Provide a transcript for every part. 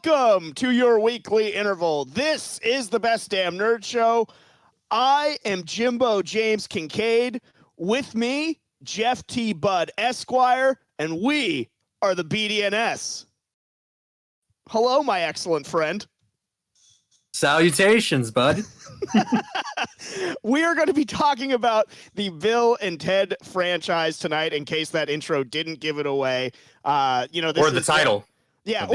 Welcome to your weekly interval. This is the Best Damn Nerd Show. I am Jimbo James Kincaid. With me, Jeff T. Budd Esquire, and we are the BDNS. Hello, my excellent friend. Salutations, bud. We are going to be talking about the Bill and Ted franchise tonight, in case that intro didn't give it away. This or the title. Yeah,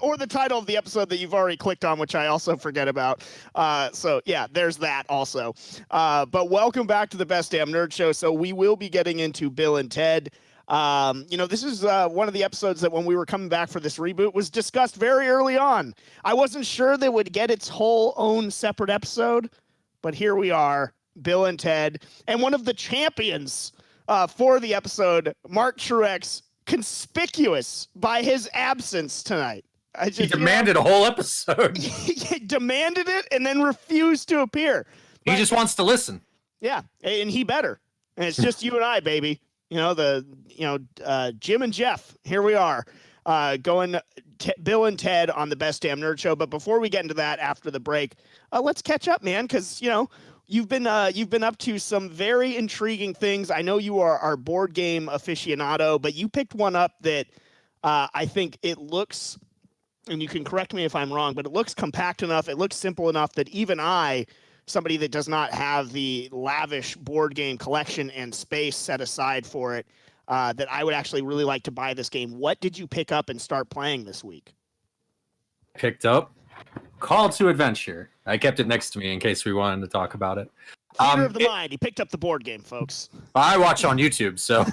or the title of the episode that you've already clicked on, which I also forget about. So yeah, there's that also. But welcome back to the Best Damn Nerd Show. So we will be getting into Bill and Ted. This is one of the episodes that when we were coming back for this reboot was discussed very early on. I wasn't sure they would get its whole own separate episode, but here we are, Bill and Ted. And one of the champions for the episode, Mark Truex, conspicuous by his absence tonight. He demanded a whole episode. He demanded it and then refused to appear. He just wants to listen. Yeah, and he better. And it's just you and I, baby. Jim and Jeff. Here we are, going Bill and Ted on the Best Damn Nerd Show. But before we get into that, after the break, let's catch up, man, because you've been up to some very intriguing things. I know you are our board game aficionado, but you picked one up that I think it looks, and you can correct me if I'm wrong, but it looks compact enough, it looks simple enough that even I, somebody that does not have the lavish board game collection and space set aside for it, that I would actually really like to buy this game. What did you pick up and start playing this week? Picked up Call to Adventure. I kept it next to me in case we wanted to talk about it. Theater of the mind. He picked up the board game, folks. I watch on YouTube, so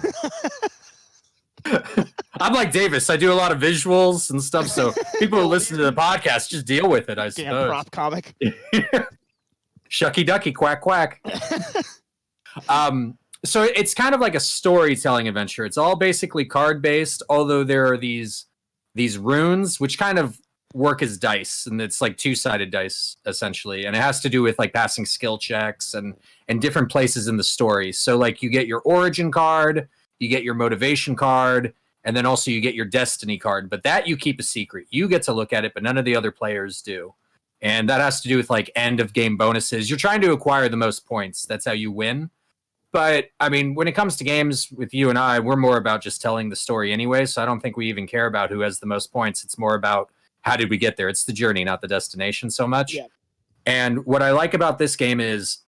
I'm like Davis. I do a lot of visuals and stuff, so people who listen to the podcast just deal with it, I suppose. Damn prop comic. Shucky ducky, quack quack. So it's kind of like a storytelling adventure. It's all basically card based, although there are these runes which kind of work as dice, and it's like two-sided dice essentially, and it has to do with like passing skill checks and different places in the story. So like you get your origin card, you get your motivation card, and then also you get your destiny card, but that you keep a secret. You get to look at it, but none of the other players do. And that has to do with like end of game bonuses. You're trying to acquire the most points. That's how you win. But I mean, when it comes to games with you and I, we're more about just telling the story anyway. So I don't think we even care about who has the most points. It's more about how did we get there? It's the journey, not the destination so much. Yeah. And what I like about this game is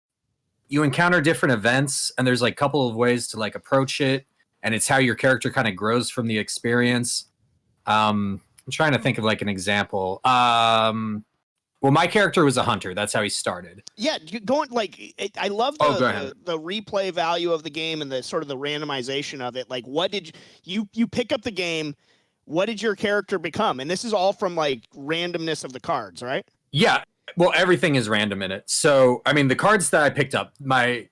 you encounter different events, and there's like a couple of ways to like approach it. And it's how your character kind of grows from the experience. I'm trying to think of like an example. Well, my character was a hunter. That's how he started. Yeah, I love the replay value of the game and the sort of the randomization of it. Like, what did you pick up the game? What did your character become? And this is all from like randomness of the cards, right? Yeah. Well, everything is random in it. So, I mean, the cards that I picked up, my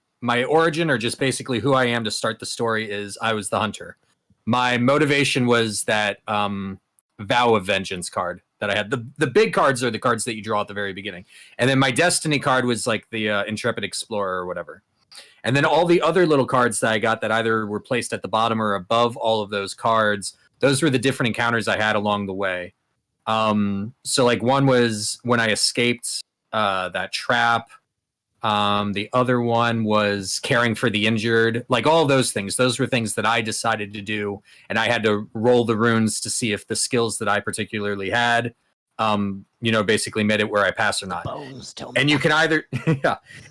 origin, or just basically who I am to start the story, is I was the hunter. My motivation was that Vow of Vengeance card that I had. The big cards are the cards that you draw at the very beginning. And then my destiny card was like the Intrepid Explorer or whatever. And then all the other little cards that I got that either were placed at the bottom or above all of those cards, those were the different encounters I had along the way. So like one was when I escaped that trap. The other one was caring for the injured. Like all those things. Those were things that I decided to do, and I had to roll the runes to see if the skills that I particularly had, basically made it where I pass or not. And you can either,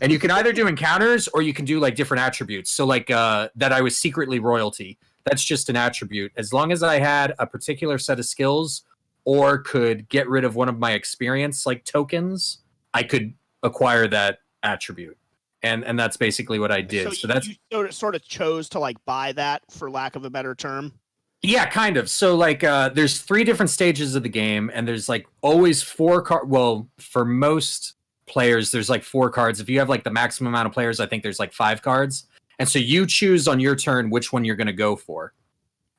and you can either do encounters or you can do like different attributes. So like that I was secretly royalty. That's just an attribute. As long as I had a particular set of skills or could get rid of one of my experience like tokens, I could acquire that attribute. And that's basically what I did. So that's you sort of chose to like buy that, for lack of a better term. Yeah, kind of. So like there's 3 different stages of the game, and there's like always 4 cards. Well, for most players there's like 4 cards. If you have like the maximum amount of players, I think there's like 5 cards. And so you choose on your turn which one you're going to go for.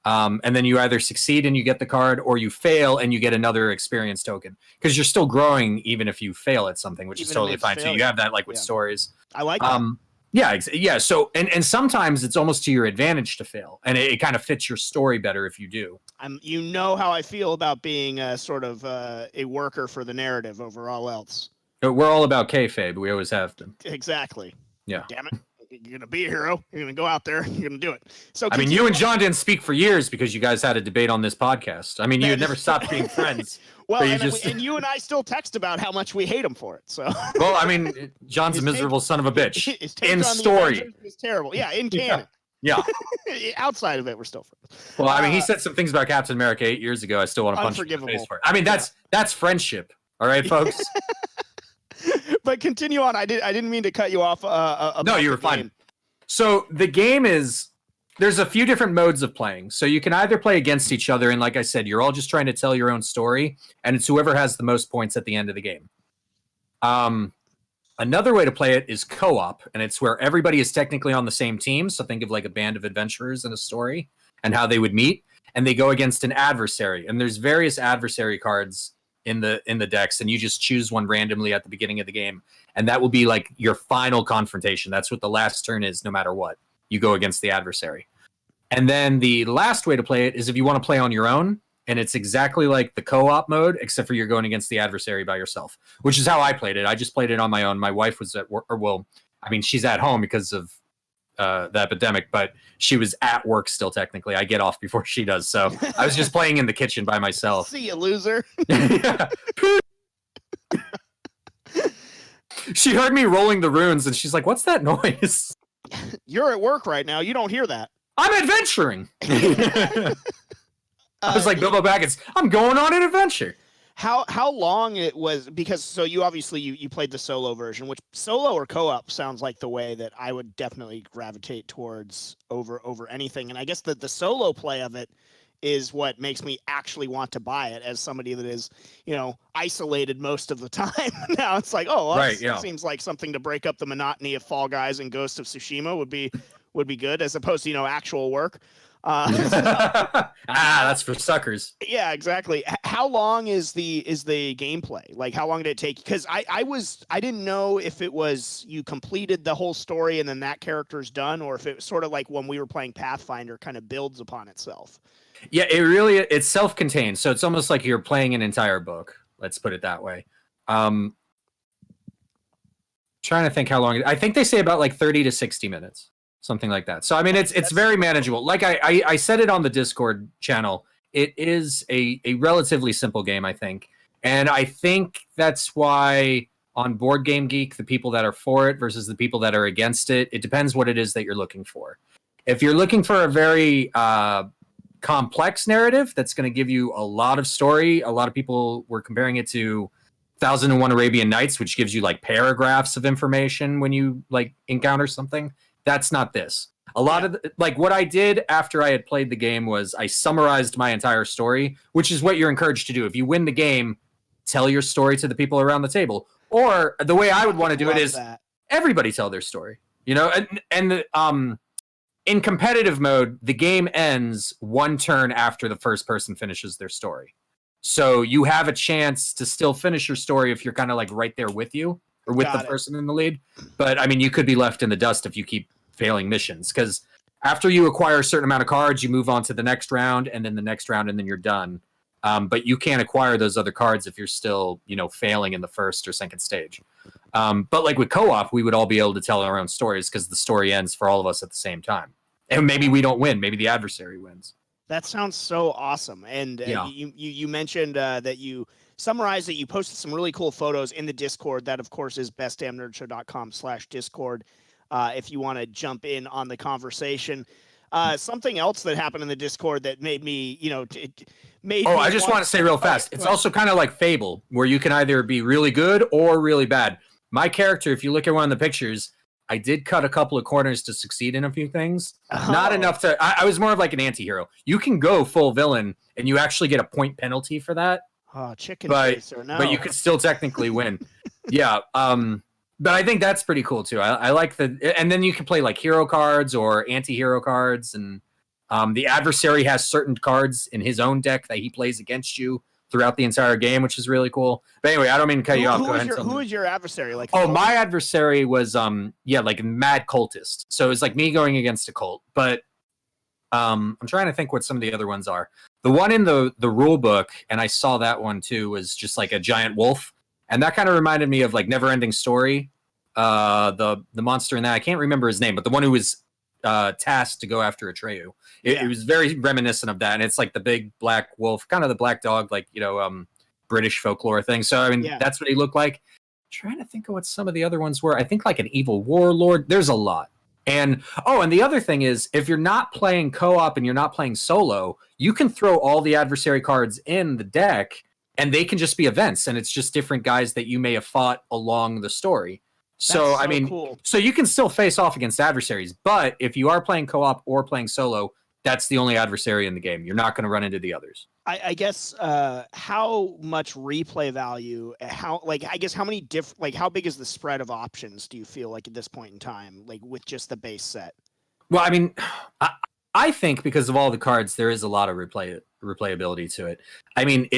And then you either succeed and you get the card, or you fail and you get another experience token, because you're still growing even if you fail at something, which is totally fine too. You have that like with stories. I like that. Yeah. So, and sometimes it's almost to your advantage to fail, and it kind of fits your story better if you do. You know how I feel about being sort of a worker for the narrative over all else. We're all about kayfabe. We always have been. Exactly. Yeah. Damn it. You're going to be a hero. You're going to go out there. You're going to do it. So I mean, you and John didn't speak for years because you guys had a debate on this podcast. I mean, you had never stopped being friends. Well, and you and I still text about how much we hate him for it. So. Well, I mean, John's a miserable son of a bitch. In story. It's terrible. Yeah, in canon. Yeah. Outside of it, we're still friends. Well, I mean, he said some things about Captain America 8 years ago. I still want to punch him in the face for it. I mean, that's friendship. All right, folks. But continue on. I didn't mean to cut you off. No, you were fine. So the game there's a few different modes of playing. So you can either play against each other, and like I said, you're all just trying to tell your own story, and it's whoever has the most points at the end of the game. Another way to play it is co-op, and it's where everybody is technically on the same team. So think of like a band of adventurers in a story and how they would meet, and they go against an adversary. And there's various adversary cards in the decks, and you just choose one randomly at the beginning of the game, and that will be like your final confrontation. That's what the last turn is, no matter what. You go against the adversary. And then the last way to play it is if you want to play on your own, and it's exactly like the co-op mode, except for you're going against the adversary by yourself, which is how I played it. I just played it on my own. My wife was at work, she's at home because of the epidemic, but she was at work still technically. I get off before she does, so I was just playing in the kitchen by myself. See you, loser. She heard me rolling the runes, and she's like, "What's that noise?" You're at work right now. You don't hear that. I'm adventuring. I was like Bilbo Baggins. I'm going on an adventure. How long it was, because so you obviously you played the solo version, which solo or co-op sounds like the way that I would definitely gravitate towards over anything. And I guess the solo play of it is what makes me actually want to buy it, as somebody that is, isolated most of the time. Now it's like, it seems like something to break up the monotony of Fall Guys and Ghost of Tsushima would be good, as opposed to, actual work. That's for suckers. Yeah, exactly. How long is the gameplay? Like, how long did it take? Because I didn't know if it was you completed the whole story and then that character's done, or if it was sort of like when we were playing Pathfinder, kind of builds upon itself. Yeah, it's self-contained, so it's almost like you're playing an entire book. Let's put it that way. Trying to think how long. I think they say about like 30 to 60 minutes. Something like that. So, I mean, it's very manageable. Like I said it on the Discord channel, it is a relatively simple game, I think. And I think that's why on Board Game Geek, the people that are for it versus the people that are against it, it depends what it is that you're looking for. If you're looking for a very complex narrative that's going to give you a lot of story, a lot of people were comparing it to 1001 Arabian Nights, which gives you like paragraphs of information when you like encounter something. That's not this. A lot of what I did after I had played the game was I summarized my entire story, which is what you're encouraged to do. If you win the game, tell your story to the people around the table. Or the way I would want to do it is everybody tell their story. In competitive mode, the game ends one turn after the first person finishes their story. So you have a chance to still finish your story if you're kind of like right there with you or with the person in the lead. But I mean, you could be left in the dust if you keep failing missions, because after you acquire a certain amount of cards, you move on to the next round and then the next round and then you're done. But you can't acquire those other cards if you're still, failing in the first or second stage. But like with co-op, we would all be able to tell our own stories because the story ends for all of us at the same time. And maybe we don't win. Maybe the adversary wins. That sounds so awesome. And you mentioned that you summarized that you posted some really cool photos in the Discord. That, of course, is bestdamnnerdshow.com/Discord. If you want to jump in on the conversation. Something else that happened in the Discord that made me, I just want to say real fast. It's also kind of like Fable, where you can either be really good or really bad. My character, if you look at one of the pictures, I did cut a couple of corners to succeed in a few things. Not enough to... I was more of like an anti-hero. You can go full villain, and you actually get a point penalty for that. Oh, chicken chaser, no. But you could still technically win. Yeah, but I think that's pretty cool too. I like and then you can play like hero cards or anti-hero cards, and the adversary has certain cards in his own deck that he plays against you, throughout the entire game, which is really cool. But anyway, I don't mean to cut you off. Go ahead. Who is your adversary? Like, oh, my adversary was like a mad cultist. So it was like me going against a cult. But I'm trying to think what some of the other ones are. The one in the rule book, and I saw that one too, was just like a giant wolf, and that kind of reminded me of like Neverending Story. The monster in that, I can't remember his name, but the one who was tasked to go after Atreyu. It was very reminiscent of that, and it's like the big black wolf, kind of the black dog, like British folklore thing. So I mean, that's what he looked like. I'm trying to think of what some of the other ones were. I think like an evil warlord. There's a lot. And the other thing is, if you're not playing co-op and you're not playing solo, you can throw all the adversary cards in the deck, and they can just be events, and it's just different guys that you may have fought along the story. So I mean, cool. So you can still face off against adversaries, but if you are playing co-op or playing solo, that's the only adversary in the game. You're not going to run into the others. I guess how much replay value? How many how big is the spread of options? Do you feel like at this point in time, like with just the base set? Well, I mean, I think because of all the cards, there is a lot of replayability to it. I mean,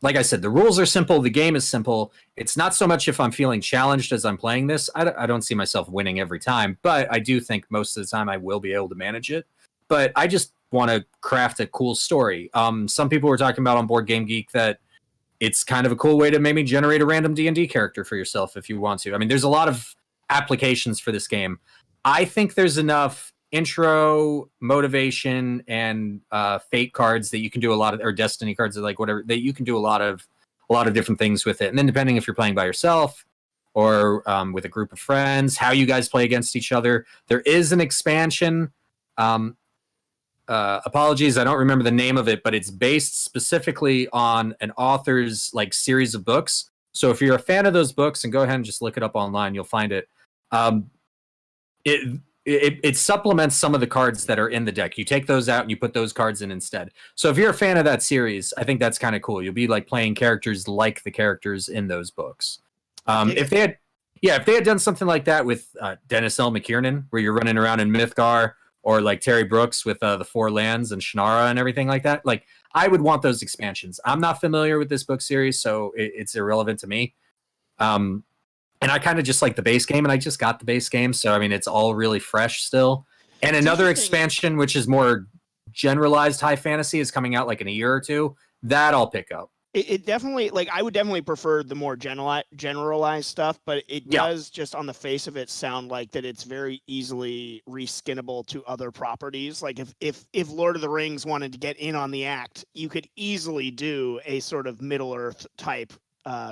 like I said, the rules are simple. The game is simple. It's not so much if I'm feeling challenged as I'm playing this. I don't see myself winning every time, but I do think most of the time I will be able to manage it. But I just want to craft a cool story. Some people were talking about on Board Game Geek that it's kind of a cool way to maybe generate a random D&D character for yourself if you want to. I mean, there's a lot of applications for this game. I think there's enough intro, motivation, and fate cards that you can do a lot of, or destiny cards, or like whatever, that you can do a lot of different things with it. And then depending if you're playing by yourself or with a group of friends, how you guys play against each other. There is an expansion. Apologies, I don't remember the name of it, but it's based specifically on an author's like series of books. So if you're a fan of those books, and go ahead and just look it up online, you'll find it. It supplements some of the cards that are in the deck. You take those out and you put those cards in instead. So if you're a fan of that series, I think that's kind of cool. You'll be like playing characters like the characters in those books. If they had done something like that with Dennis L. McKiernan, where you're running around in Mythgar, or like Terry Brooks with the Four Lands and Shannara and everything like that, like I would want those expansions. I'm not familiar with this book series, so it's irrelevant to me. And I kind of just like the base game, and I just got the base game, so I mean it's all really fresh still. And another expansion, which is more generalized high fantasy, is coming out like in a year or two. That I'll pick up. It definitely, like, I would definitely prefer the more generalized stuff, but it does just on the face of it sound like that it's very easily reskinnable to other properties. Like if Lord of the Rings wanted to get in on the act, you could easily do a sort of Middle Earth type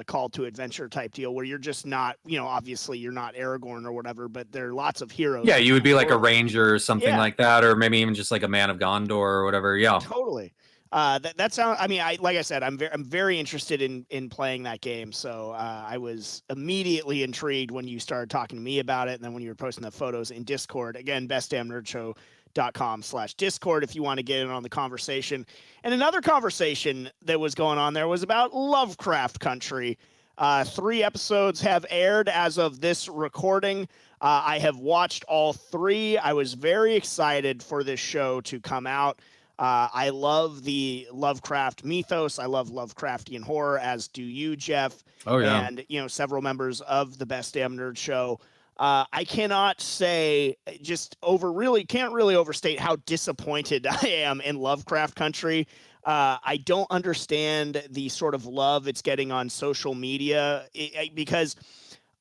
call to adventure type deal where you're just not, obviously you're not Aragorn or whatever, but there are lots of heroes. Yeah, you would be like a ranger or something like that, or maybe even just like a man of Gondor or whatever. Yeah, totally. That sounds. I mean, like I said, I'm very interested in playing that game. So I was immediately intrigued when you started talking to me about it, and then when you were posting the photos in Discord. Again, bestdamnnerdshow.com/Discord if you want to get in on the conversation. And another conversation that was going on there was about Lovecraft Country. 3 episodes have aired as of this recording. I have watched all 3. I was very excited for this show to come out. I love the Lovecraft mythos. I love Lovecraftian horror, as do you, Jeff. Oh, yeah. And, several members of the Best Damn Nerd Show. I cannot say, can't really overstate how disappointed I am in Lovecraft Country. I don't understand the sort of love it's getting on social media because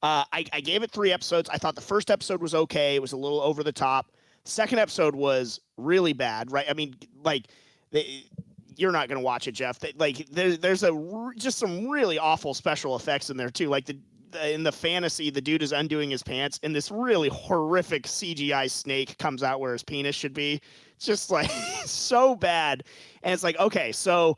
I gave it 3 episodes. I thought the first episode was okay. It was a little over the top. Second episode was really bad, right? I mean, like, you're not going to watch it, Jeff. There's just some really awful special effects in there, too. Like, in the fantasy, the dude is undoing his pants, and this really horrific CGI snake comes out where his penis should be. It's just, like, so bad. And it's like, okay, so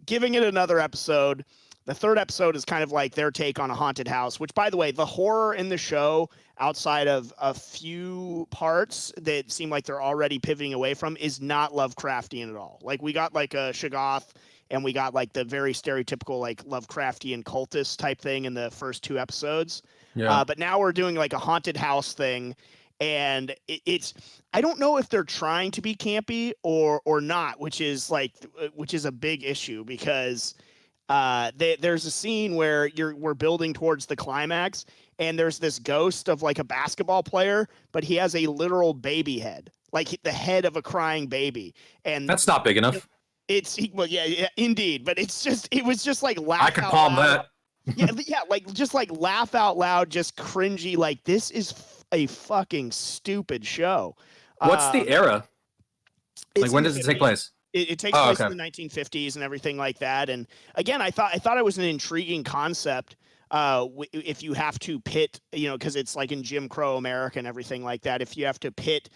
giving it another episode. The 3rd episode is kind of like their take on a haunted house, which, by the way, the horror in the show, outside of a few parts that seem like they're already pivoting away from, is not Lovecraftian at all. Like, we got like a Shoggoth, and we got like the very stereotypical like Lovecraftian cultist type thing in the first 2 episodes. Yeah. But now we're doing like a haunted house thing, and it's I don't know if they're trying to be campy or not, which is a big issue because there's a scene where we're building towards the climax, and there's this ghost of like a basketball player, but he has a literal baby head, like the head of a crying baby. And That's not big enough. Well, yeah, indeed, but it was just like laugh I could out palm loud. that. Yeah, like just like laugh out loud, just cringy. Like this is a fucking stupid show. What's the era? Like when does it take place? It takes place in the 1950s and everything like that. And again, I thought it was an intriguing concept. If you have to pit, because it's like in Jim Crow America and everything like that. If you have to pit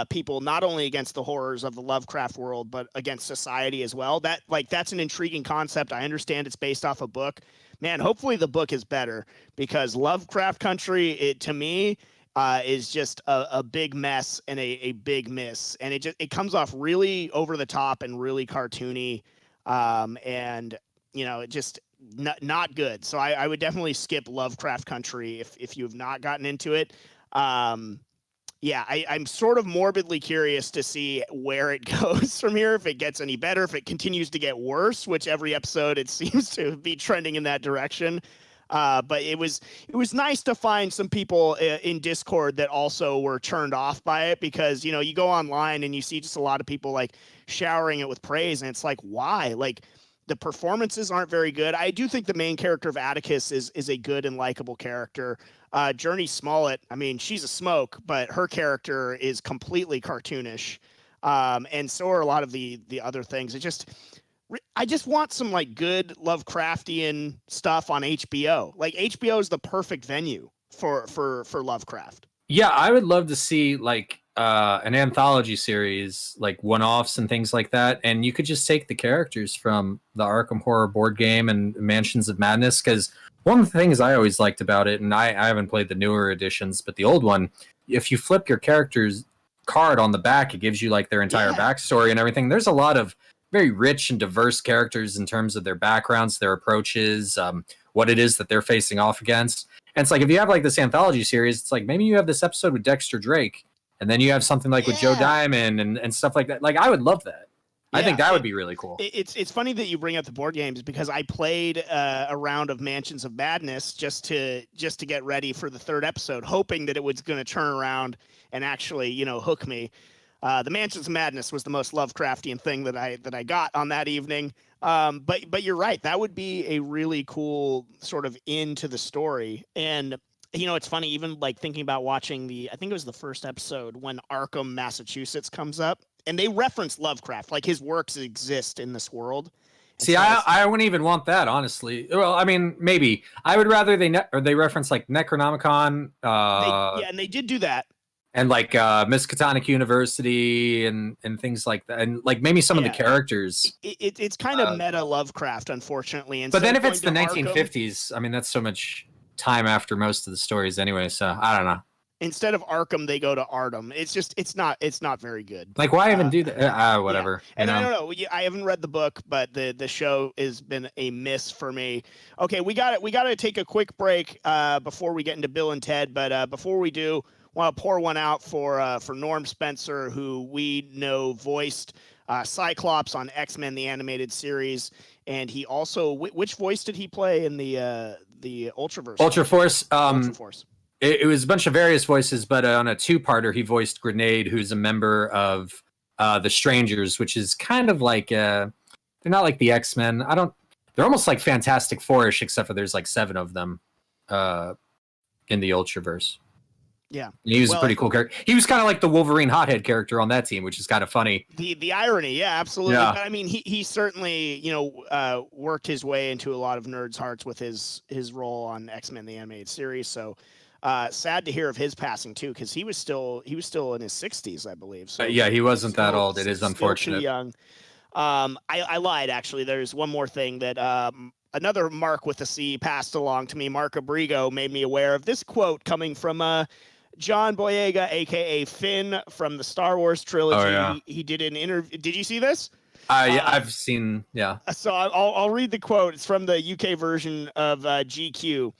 people not only against the horrors of the Lovecraft world, but against society as well. That's an intriguing concept. I understand it's based off a book. Man, hopefully the book is better, because Lovecraft Country, to me, is just a big mess and a big miss. And it comes off really over the top and really cartoony. And it just not good. So I would definitely skip Lovecraft Country if you have not gotten into it. Yeah, I'm sort of morbidly curious to see where it goes from here, if it gets any better, if it continues to get worse, which every episode it seems to be trending in that direction. But it was nice to find some people in Discord that also were turned off by it, because, you go online and you see just a lot of people like showering it with praise, and it's like, why? Like, the performances aren't very good. I do think the main character of Atticus is a good and likable character. Journey Smollett, I mean, she's a smoke, but her character is completely cartoonish. And so are a lot of the other things. I just want some like good Lovecraftian stuff on HBO. Like, HBO is the perfect venue for Lovecraft. Yeah, I would love to see like an anthology series, like one-offs and things like that. And you could just take the characters from the Arkham Horror board game and Mansions of Madness, because one of the things I always liked about it, and I haven't played the newer editions, but the old one, if you flip your character's card on the back, it gives you like their entire backstory and everything. There's a lot of very rich and diverse characters in terms of their backgrounds, their approaches, what it is that they're facing off against. And it's like, if you have like this anthology series, it's like maybe you have this episode with Dexter Drake, and then you have something like with Joe Diamond and stuff like that. Like, I would love that. I think that would be really cool. It's funny that you bring up the board games, because I played a round of Mansions of Madness just to get ready for the third episode, hoping that it was going to turn around and actually, hook me. The Mansions of Madness was the most Lovecraftian thing that I got on that evening. But you're right. That would be a really cool sort of into the story. And, it's funny, even like thinking about watching I think it was the first episode when Arkham, Massachusetts comes up, and they reference Lovecraft, like his works exist in this world. And see, I wouldn't even want that, honestly. Well, I mean, maybe I would rather they reference like Necronomicon. And they did do that. And like Miskatonic University and things like that, and like maybe some of the characters. It's kind of meta Lovecraft, unfortunately. But then if it's the 1950s, I mean, that's so much time after most of the stories anyway. So I don't know. Instead of Arkham, they go to Artem. It's not very good. Like, why even do that? Whatever. Yeah. And I don't know. I haven't read the book, but the show has been a miss for me. Okay, we got to take a quick break before we get into Bill and Ted. But before we do, want to pour one out for Norm Spencer, who we know voiced Cyclops on X-Men the animated series, and he also which voice did he play in the Ultraverse? Ultraforce. Ultraforce. It was a bunch of various voices, but on a two-parter, he voiced Grenade, who's a member of the Strangers, which is kind of like they're not like the X-Men. They're almost like Fantastic Four-ish, except for there's like 7 of them in the Ultraverse. Yeah, he was a pretty cool character. He was kind of like the Wolverine hothead character on that team, which is kind of funny. The irony, yeah, absolutely. Yeah. But I mean, he certainly worked his way into a lot of nerds' hearts with his role on X-Men the animated series. So sad to hear of his passing too, because he was still in his 60s, I believe. So yeah, he wasn't that old. It is unfortunate. Too young. I lied, actually. There's one more thing that another Mark with a C passed along to me. Mark Abrigo made me aware of this quote coming from John Boyega, aka Finn from the Star Wars trilogy. Oh, yeah. He did an interview. Did you see this? Yeah, I've seen. Yeah. So I'll read the quote. It's from the UK version of GQ,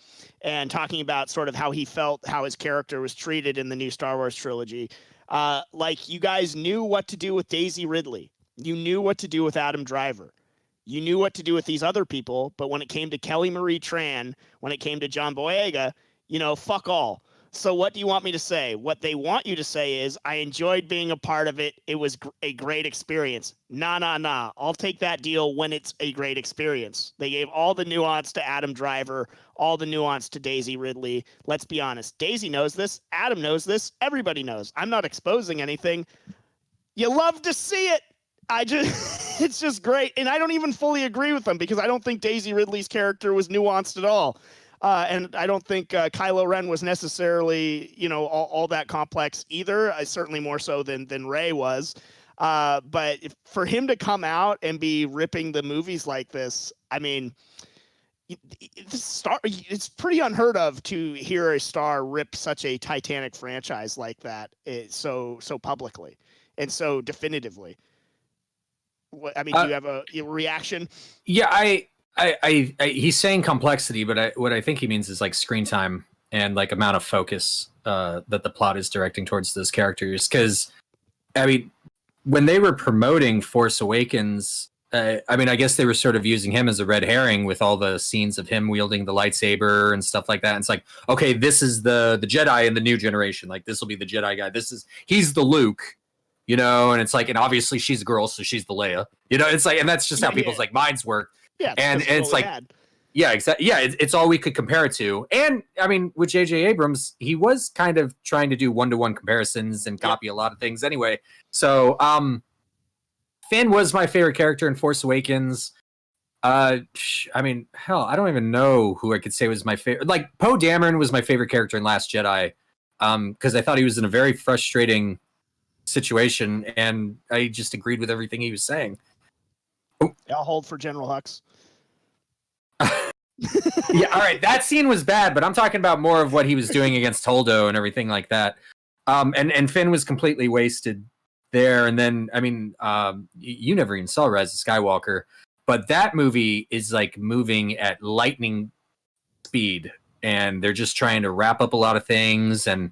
and talking about sort of how he felt, how his character was treated in the new Star Wars trilogy. Like, you guys knew what to do with Daisy Ridley. You knew what to do with Adam Driver. You knew what to do with these other people, but when it came to Kelly Marie Tran, when it came to John Boyega, fuck all. So what do you want me to say? What they want you to say is, I enjoyed being a part of it. It was a great experience. Nah. I'll take that deal when it's a great experience. They gave all the nuance to Adam Driver, all the nuance to Daisy Ridley. Let's be honest. Daisy knows this. Adam knows this. Everybody knows. I'm not exposing anything. You love to see it. It's just great. And I don't even fully agree with them because I don't think Daisy Ridley's character was nuanced at all. And I don't think Kylo Ren was necessarily, all that complex either. Certainly more so than Rey was. But for him to come out and be ripping the movies like this, I mean, it's pretty unheard of to hear a star rip such a Titanic franchise like that so publicly and so definitively. I mean, do you have a reaction? Yeah, he's saying complexity, but what I think he means is like screen time and like amount of focus that the plot is directing towards those characters. Because, I mean, when they were promoting Force Awakens, I guess they were sort of using him as a red herring with all the scenes of him wielding the lightsaber and stuff like that. And it's like, okay, this is the Jedi in the new generation. Like, this will be the Jedi guy. He's the Luke. And it's like, and obviously she's a girl, so she's the Leia. It's like, and that's just how people's like minds work. Yeah, and it's like, yeah, exactly. Yeah, it's all we could compare it to. And I mean, with J.J. Abrams, he was kind of trying to do one-to-one comparisons and copy a lot of things anyway. So, Finn was my favorite character in Force Awakens. I mean, hell, I don't even know who I could say was my favorite. Like, Poe Dameron was my favorite character in Last Jedi, because I thought he was in a very frustrating situation, and I just agreed with everything he was saying. I'll hold for General Hux. Yeah, all right, that scene was bad, but I'm talking about more of what he was doing against Holdo and everything like that. And Finn was completely wasted there. And then, I mean, you never even saw Rise of Skywalker, but that movie is like moving at lightning speed, and they're just trying to wrap up a lot of things and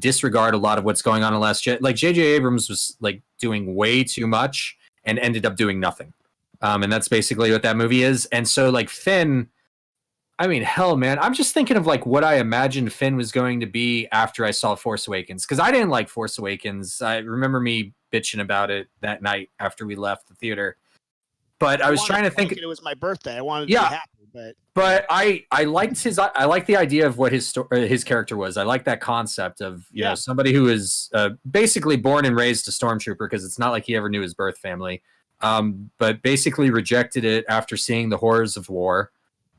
disregard a lot of what's going on in Last Jedi. Like, J.J. Abrams was like doing way too much and ended up doing nothing. And that's basically what that movie is. And so, like, Finn, I mean, hell, man, I'm just thinking of like what I imagined Finn was going to be after I saw Force Awakens, because I didn't like Force Awakens. I remember me bitching about it that night after we left the theater. But I was trying to think. It was my birthday. I wanted to be happy, but I liked I liked the idea of what his character was. I like that concept of know somebody who is basically born and raised a stormtrooper, because it's not like he ever knew his birth family, but basically rejected it after seeing the horrors of war.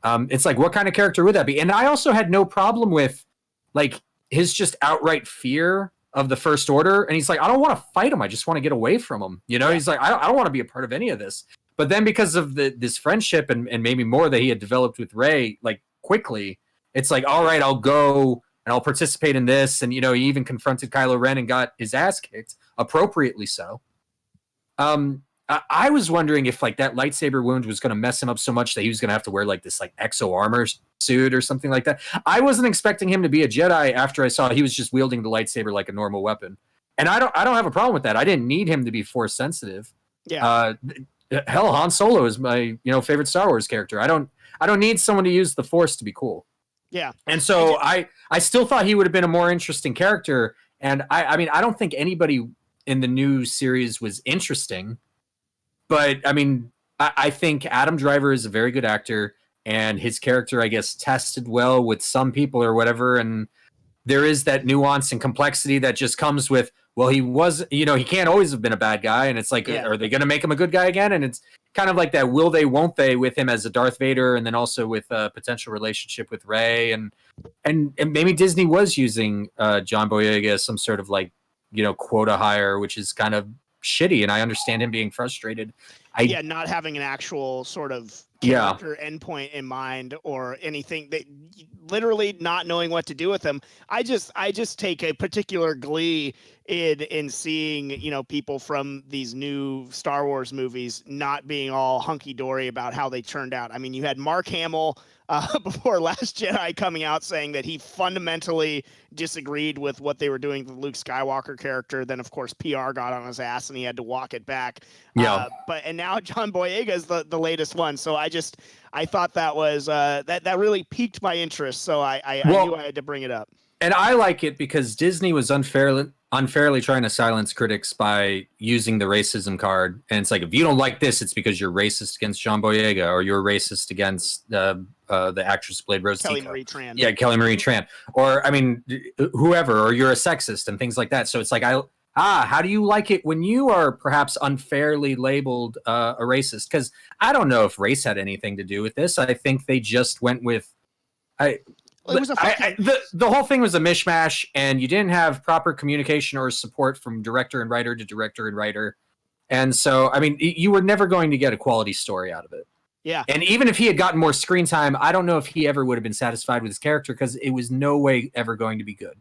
It's like, what kind of character would that be? And I also had no problem with like his just outright fear of the First Order. And he's like, I don't want to fight him. I just want to get away from him. He's like, I don't want to be a part of any of this. But then because of this friendship and maybe more that he had developed with Rey, like quickly, it's like, all right, I'll go and I'll participate in this. And, he even confronted Kylo Ren and got his ass kicked, appropriately so. I was wondering if like that lightsaber wound was going to mess him up so much that he was going to have to wear like this like exo armor suit or something like that. I wasn't expecting him to be a Jedi after I saw he was just wielding the lightsaber like a normal weapon. And I don't have a problem with that. I didn't need him to be Force sensitive. Yeah. Hell, Han Solo is my favorite Star Wars character. I don't need someone to use the Force to be cool. Yeah. And so I still thought he would have been a more interesting character. And I mean, I don't think anybody in the new series was interesting. But I mean, I think Adam Driver is a very good actor, and his character, I guess, tested well with some people or whatever. And there is that nuance and complexity that just comes with, well, he was, he can't always have been a bad guy. And it's like, are they going to make him a good guy again? And it's kind of like that will they, won't they with him as a Darth Vader, and then also with a potential relationship with Rey. And maybe Disney was using John Boyega as some sort of like, quota hire, which is kind of shitty, and I understand him being frustrated. Not having an actual sort of character endpoint in mind or anything, that literally not knowing what to do with him. I just take a particular glee in seeing, you know, people from these new Star Wars movies not being all hunky dory about how they turned out. I mean, you had Mark Hamill before Last Jedi coming out saying that he fundamentally disagreed with what they were doing with the Luke Skywalker character. Then, of course, PR got on his ass and he had to walk it back. Yeah. And now John Boyega is the latest one. So I thought that was that really piqued my interest. So I knew I had to bring it up. And I like it because Disney was unfairly trying to silence critics by using the racism card. And it's like, if you don't like this, it's because you're racist against John Boyega, or you're racist against the actress who played Rose Kelly Tico. Marie Tran. Yeah, Kelly Marie Tran. Or, I mean, whoever, or you're a sexist and things like that. So it's like, how do you like it when you are perhaps unfairly labeled a racist? Because I don't know if race had anything to do with this. I think they just went with... the whole thing was a mishmash, and you didn't have proper communication or support from director and writer to director and writer. And so, I mean, you were never going to get a quality story out of it. Yeah. And even if he had gotten more screen time, I don't know if he ever would have been satisfied with his character, because it was no way ever going to be good.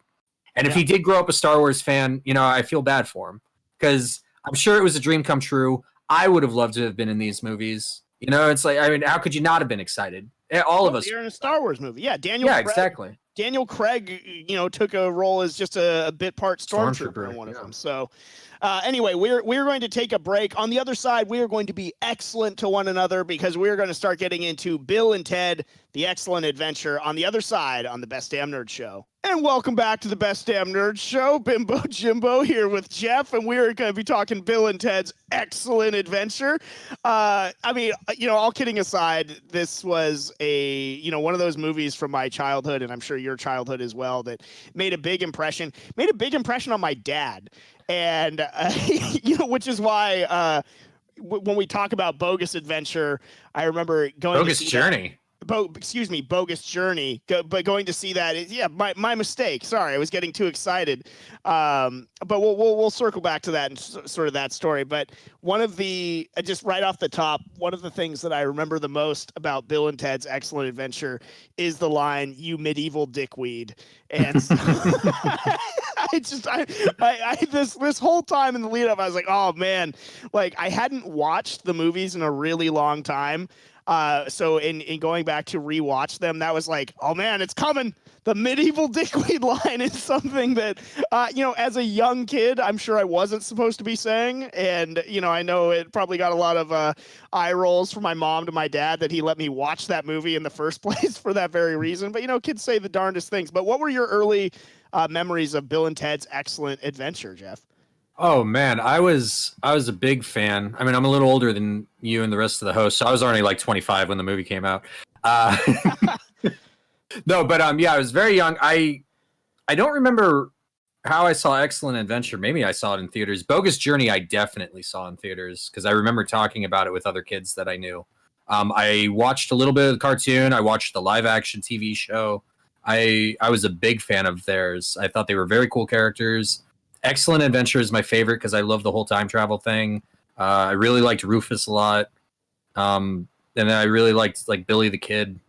And if he did grow up a Star Wars fan, you know, I feel bad for him, because I'm sure it was a dream come true. I would have loved to have been in these movies. You know, it's like, I mean, how could you not have been excited? All of us. You're in a Star Wars movie. Yeah, exactly. Daniel Craig, you know, took a role as just a bit part stormtrooper in one of them. So anyway, we're going to take a break. On the other side, we are going to be excellent to one another, because we're going to start getting into Bill and Ted, The Excellent Adventure, on the other side on the Best Damn Nerd Show. And welcome back to the Best Damn Nerd Show. Bimbo Jimbo here with Jeff, and we're going to be talking Bill and Ted's Excellent Adventure. I mean, you know, all kidding aside, this was one of those movies from my childhood, and I'm sure your childhood as well, that made a big impression on my dad. And, you know, which is why when we talk about Bogus Adventure, I remember going Bogus Journey. Bogus Journey. But going to see that, my mistake. Sorry, I was getting too excited. But we'll circle back to that and sort of that story. But one of the, just right off the top, one of the things that I remember the most about Bill and Ted's Excellent Adventure is the line, "You medieval dickweed." And so, this whole time in the lead up, I was like, oh man, like I hadn't watched the movies in a really long time. So in going back to rewatch them, that was like, oh man, it's coming. The medieval dickweed line is something that, you know, as a young kid, I'm sure I wasn't supposed to be saying. And, you know, I know it probably got a lot of eye rolls from my mom to my dad that he let me watch that movie in the first place for that very reason. But, you know, kids say the darndest things. But what were your early memories of Bill and Ted's Excellent Adventure, Jeff? Oh man, I was a big fan. I mean, I'm a little older than you and the rest of the hosts, so I was already like 25 when the movie came out. No, but yeah, I was very young. I don't remember how I saw Excellent Adventure. Maybe I saw it in theaters. Bogus Journey, I definitely saw in theaters, because I remember talking about it with other kids that I knew. I watched a little bit of the cartoon. I watched the live action TV show. I was a big fan of theirs. I thought they were very cool characters. Excellent Adventure is my favorite because I love the whole time travel thing. I really liked Rufus a lot. And I really liked like Billy the Kid.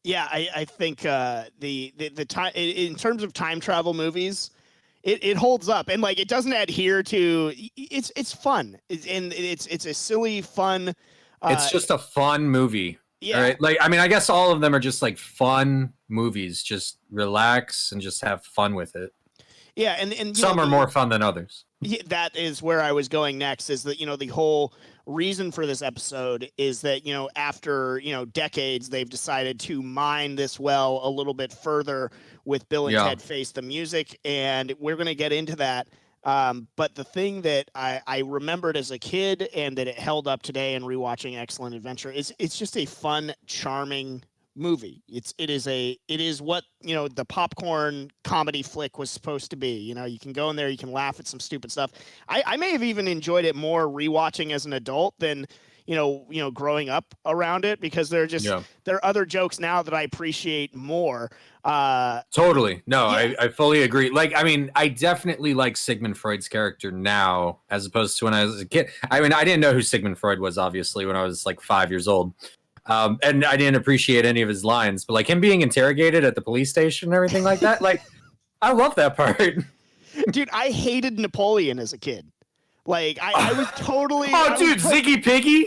Yeah, I think the time in terms of time travel movies, it holds up, and like it doesn't adhere to it's fun. It's a silly fun. It's just a fun movie. Yeah. Right? Like, I mean, I guess all of them are just like fun movies. Just relax and just have fun with it. Yeah, and some are more fun than others. Yeah, that is where I was going next, is that, you know, the whole reason for this episode is that, you know, after, you know, decades, they've decided to mine this well a little bit further with Bill and Ted Face the Music, and we're going to get into that. But the thing that I remembered as a kid and that it held up today in rewatching Excellent Adventure is it's just a fun, charming movie. It is what, you know, the popcorn comedy flick was supposed to be. You know, you can go in there, you can laugh at some stupid stuff. I may have even enjoyed it more rewatching as an adult than, you know, growing up around it, because there are other jokes now that I appreciate more. Totally. No, I fully agree. Like, I mean, I definitely like Sigmund Freud's character now as opposed to when I was a kid. I mean, I didn't know who Sigmund Freud was, obviously, when I was like 5 years old. And I didn't appreciate any of his lines, but like him being interrogated at the police station and everything like that, like I love that part. Dude, I hated Napoleon as a kid. Like, I was totally... Oh, dude, Ziggy Piggy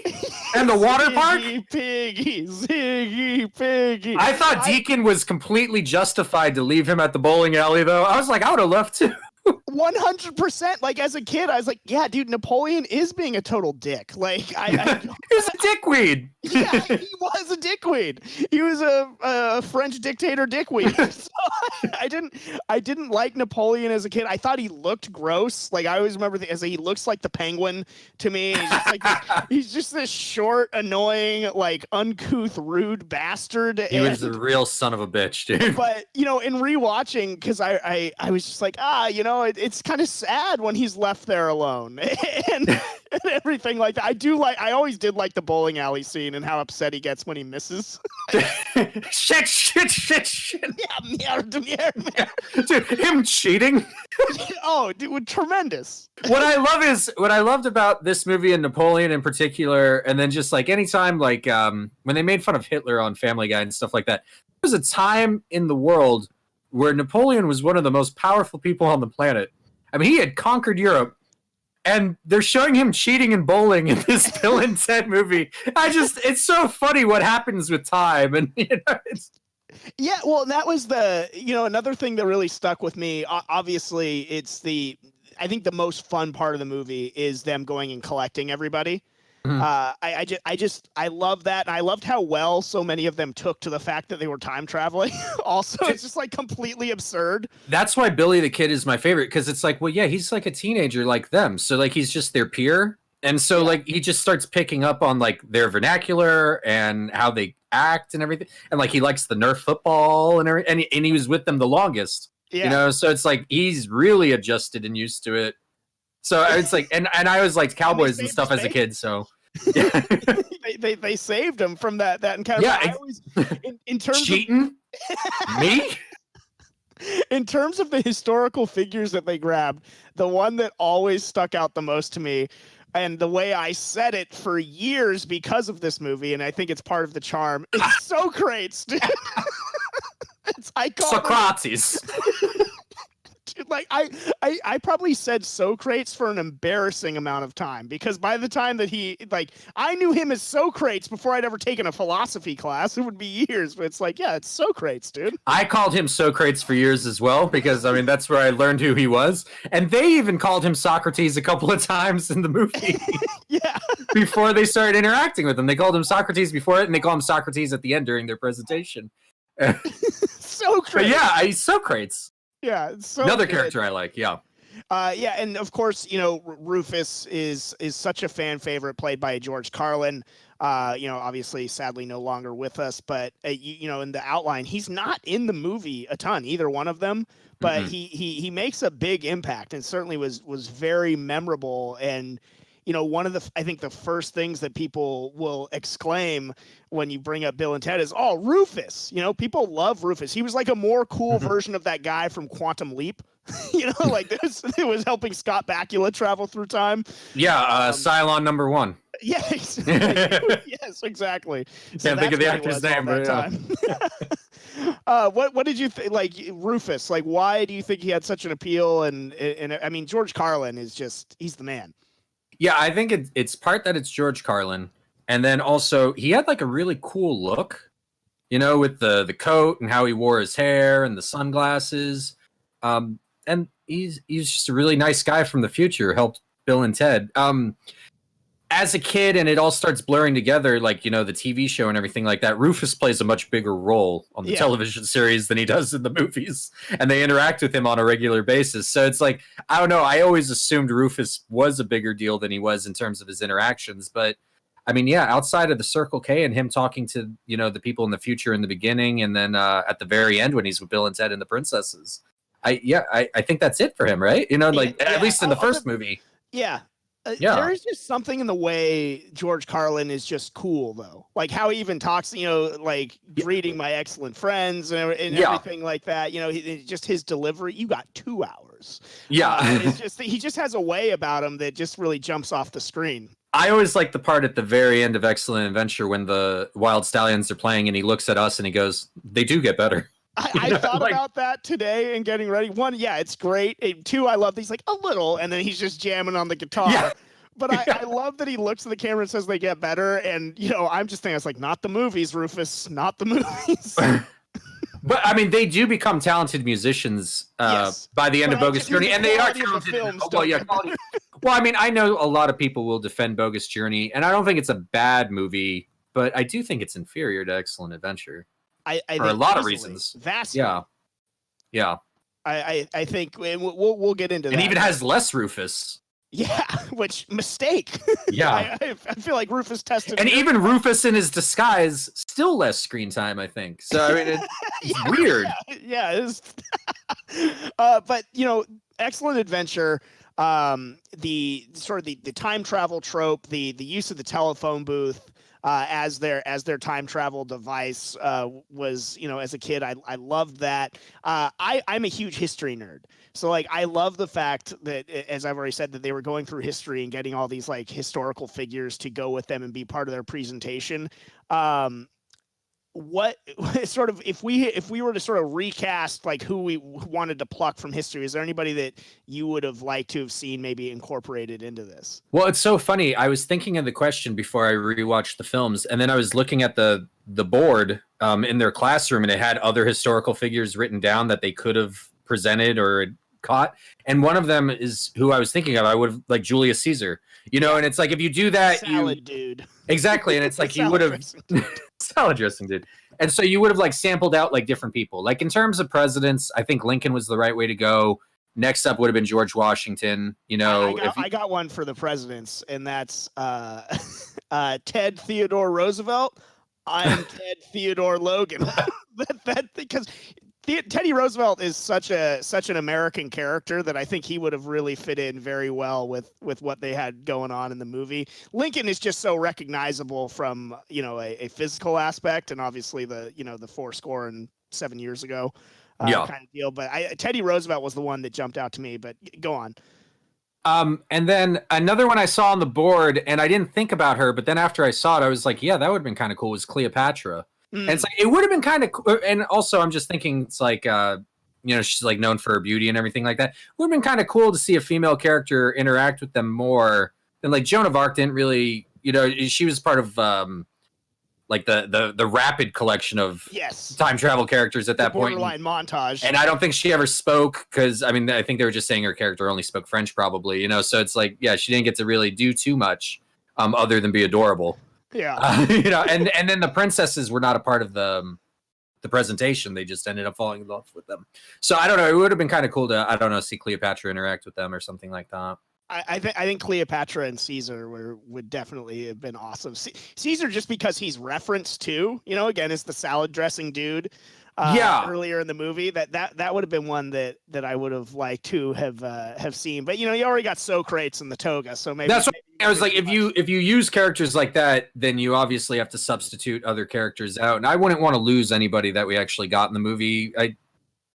and the water park? Ziggy Piggy. I thought Deacon was completely justified to leave him at the bowling alley, though. I was like, I would have left too. 100%. Like, as a kid, I was like, yeah, dude, Napoleon is being a total dick. Like, He was a dickweed. Yeah, he was a dickweed. He was a French dictator dickweed. So I didn't like Napoleon as a kid. I thought he looked gross. Like, I always remember he looks like the Penguin to me. He's just like he's just this short, annoying, like uncouth, rude bastard. He was a real son of a bitch, dude. But in rewatching, because I was just like, it's kind of sad when he's left there alone and everything like that. I always did like the bowling alley scene and how upset he gets when he misses. shit. Yeah, dude, him cheating. Oh, dude, tremendous. What I loved about this movie and Napoleon in particular, and then just like anytime, like when they made fun of Hitler on Family Guy and stuff like that, there was a time in the world where Napoleon was one of the most powerful people on the planet. I mean, he had conquered Europe, and they're showing him cheating and bowling in this Bill and Ted movie. It's so funny what happens with time, and Yeah, well, that was another thing that really stuck with me. Obviously, I think the most fun part of the movie is them going and collecting everybody. Mm-hmm. I love that. And I loved how well so many of them took to the fact that they were time traveling. Also, it's just like completely absurd. That's why Billy the Kid is my favorite, because it's like, well, yeah, he's like a teenager like them. So like he's just their peer. And so like he just starts picking up on like their vernacular and how they act and everything. And like he likes the Nerf football and everything. And he was with them the longest. Yeah. So it's like he's really adjusted and used to it. So it's like, and I always liked cowboys and stuff as a kid. So yeah. they saved him from that encounter. Yeah, in terms cheating me. In terms of the historical figures that they grabbed, the one that always stuck out the most to me, and the way I said it for years because of this movie, and I think it's part of the charm, it's Socrates, dude. Socrates. Dude, like I probably said Socrates for an embarrassing amount of time, because by the time that I knew him as Socrates before I'd ever taken a philosophy class. It would be years, but it's like, yeah, it's Socrates, dude. I called him Socrates for years as well, because I mean that's where I learned who he was, and they even called him Socrates a couple of times in the movie. Yeah. Before they started interacting with him, they called him Socrates before it, and they call him Socrates at the end during their presentation. Socrates. But yeah, he's Socrates. Yeah, it's so another good. character I like. Yeah. Yeah, and of course, Rufus is such a fan favorite, played by George Carlin. Obviously, sadly, no longer with us, but in the outline, he's not in the movie a ton, either one of them. But he makes a big impact, and certainly was very memorable. And one of I think the first things that people will exclaim when you bring up Bill and Ted is, "Oh, Rufus!" People love Rufus. He was like a more cool version of that guy from Quantum Leap. Like this, it was helping Scott Bakula travel through time. Yeah, Cylon number 1. Yeah, exactly. Yes, exactly. So can't think of the actor's name, but yeah. What did you think? Like Rufus, like why do you think he had such an appeal? And I mean, George Carlin is he's the man. Yeah, I think it's part that it's George Carlin, and then also he had like a really cool look, with the coat and how he wore his hair and the sunglasses, and he's just a really nice guy from the future. Helped Bill and Ted. As a kid, and it all starts blurring together, like the TV show and everything like that. Rufus plays a much bigger role on the television series than he does in the movies, and they interact with him on a regular basis. So it's like, I don't know. I always assumed Rufus was a bigger deal than he was in terms of his interactions. But I mean, yeah, outside of the Circle K and him talking to the people in the future in the beginning, and then at the very end when he's with Bill and Ted and the princesses, I think that's it for him, right? At least in the first movie. Yeah. There is just something in the way George Carlin is just cool, though. Like how he even talks, like greeting my excellent friends and everything like that. Just his delivery. You got 2 hours. Yeah. He just has a way about him that just really jumps off the screen. I always like the part at the very end of Excellent Adventure when the Wild Stallions are playing and he looks at us and he goes, "They do get better." I thought about that today and getting ready. One, yeah, it's great. Two, I love that he's like a little, and then he's just jamming on the guitar. Yeah. But I love that he looks at the camera and says they get better. And, I'm just thinking, it's like, not the movies, Rufus, not the movies. But I mean, they do become talented musicians Yes. by the end of Bogus Journey, and they are quality of the talented. films Well, don't yeah, get quality. Well, I mean, I know a lot of people will defend Bogus Journey, and I don't think it's a bad movie, but I do think it's inferior to Excellent Adventure I for a lot of reasons. Vastly. Yeah. I think we'll get into that. And even has less Rufus. Yeah, which mistake. Yeah. I feel like Rufus tested. And even Rufus in his disguise, still less screen time, I think. So, I mean, it's weird. Yeah, it is. But, Excellent Adventure, the time travel trope, the use of the telephone booth as their time travel device was, as a kid, I loved that. I'm a huge history nerd. So like, I love the fact that, as I've already said, that they were going through history and getting all these like historical figures to go with them and be part of their presentation. What sort of, if we were to sort of recast like who we wanted to pluck from history, is there anybody that you would have liked to have seen maybe incorporated into this? Well, it's so funny. I was thinking of the question before I rewatched the films, and then I was looking at the board in their classroom, and it had other historical figures written down that they could have presented or caught. And one of them is who I was thinking of. I would have like Julius Caesar, and it's like, if you do that, Salad dude. Exactly. And it's like, you would have salad dressing, dude. And so you would have like sampled out like different people. Like in terms of presidents, I think Lincoln was the right way to go. Next up would have been George Washington. I got one for the presidents, and that's Ted Theodore Roosevelt. I'm Ted Theodore Logan. Because Teddy Roosevelt is such an American character that I think he would have really fit in very well with what they had going on in the movie. Lincoln is just so recognizable from a physical aspect, and obviously the 7 years ago kind of deal. But Teddy Roosevelt was the one that jumped out to me. But go on. And then another one I saw on the board, and I didn't think about her, but then after I saw it, I was like, yeah, that would have been kind of cool. Was Cleopatra. And it's like, it would have been kind of cool. And also I'm just thinking, it's like, she's like known for her beauty and everything like that. It would have been kind of cool to see a female character interact with them more than like Joan of Arc didn't really, she was part of like the rapid collection of time travel characters at that point. Borderline montage. And I don't think she ever spoke, because I mean, I think they were just saying her character only spoke French probably, so it's like, yeah, she didn't get to really do too much other than be adorable. Yeah. And then the princesses were not a part of the presentation. They just ended up falling in love with them. So I don't know. It would have been kind of cool to, see Cleopatra interact with them or something like that. I think Cleopatra and Caesar would definitely have been awesome. Caesar, just because he's referenced to, again, is the salad dressing dude. Earlier in the movie, that would have been one that I would have liked to have seen. But you already got Socrates and the toga, so maybe that's what I was like. If you use characters like that, then you obviously have to substitute other characters out. And I wouldn't want to lose anybody that we actually got in the movie.